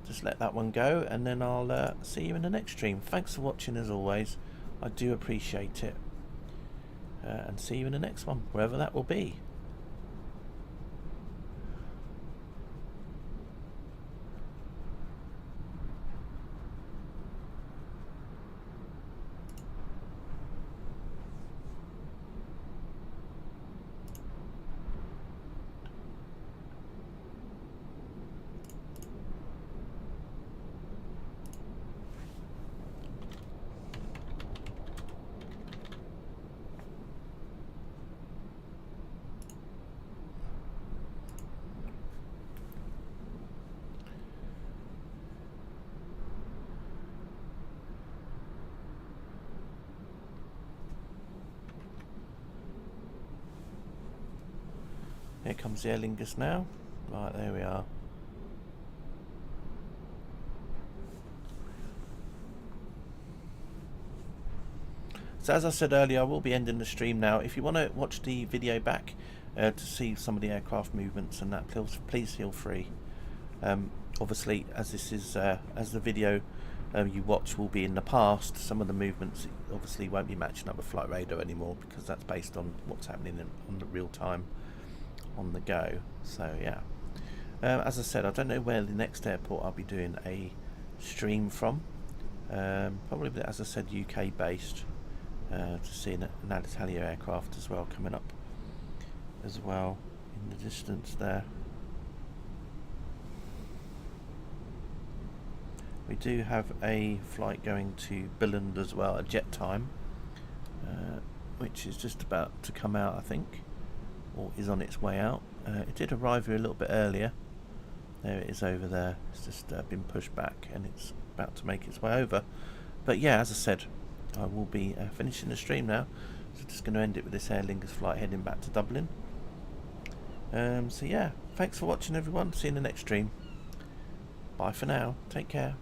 just let that one go, and then I'll see you in the next stream. Thanks for watching as always. I do appreciate it. And see you in the next one, wherever that will be. Here comes the Aer Lingus now. Right, there we are. So as I said earlier, I will be ending the stream now. If you want to watch the video back to see some of the aircraft movements and that, please feel free. Obviously, as this is as the video you watch will be in the past, some of the movements obviously won't be matching up with Flight Radar anymore, because that's based on what's happening on the real time, on the go. So yeah, as I said, I don't know where the next airport I'll be doing a stream from. Probably, as I said, UK based, to see an Alitalia aircraft as well coming up as well in the distance there. We do have a flight going to Billund as well, a jet time, which is just about to come out, I think, or is on its way out. It did arrive here a little bit earlier. There it is over there. It's just been pushed back and it's about to make its way over. But yeah, as I said, I will be finishing the stream now. So just going to end it with this Aer Lingus flight heading back to Dublin. So yeah, thanks for watching everyone. See you in the next stream. Bye for now. Take care.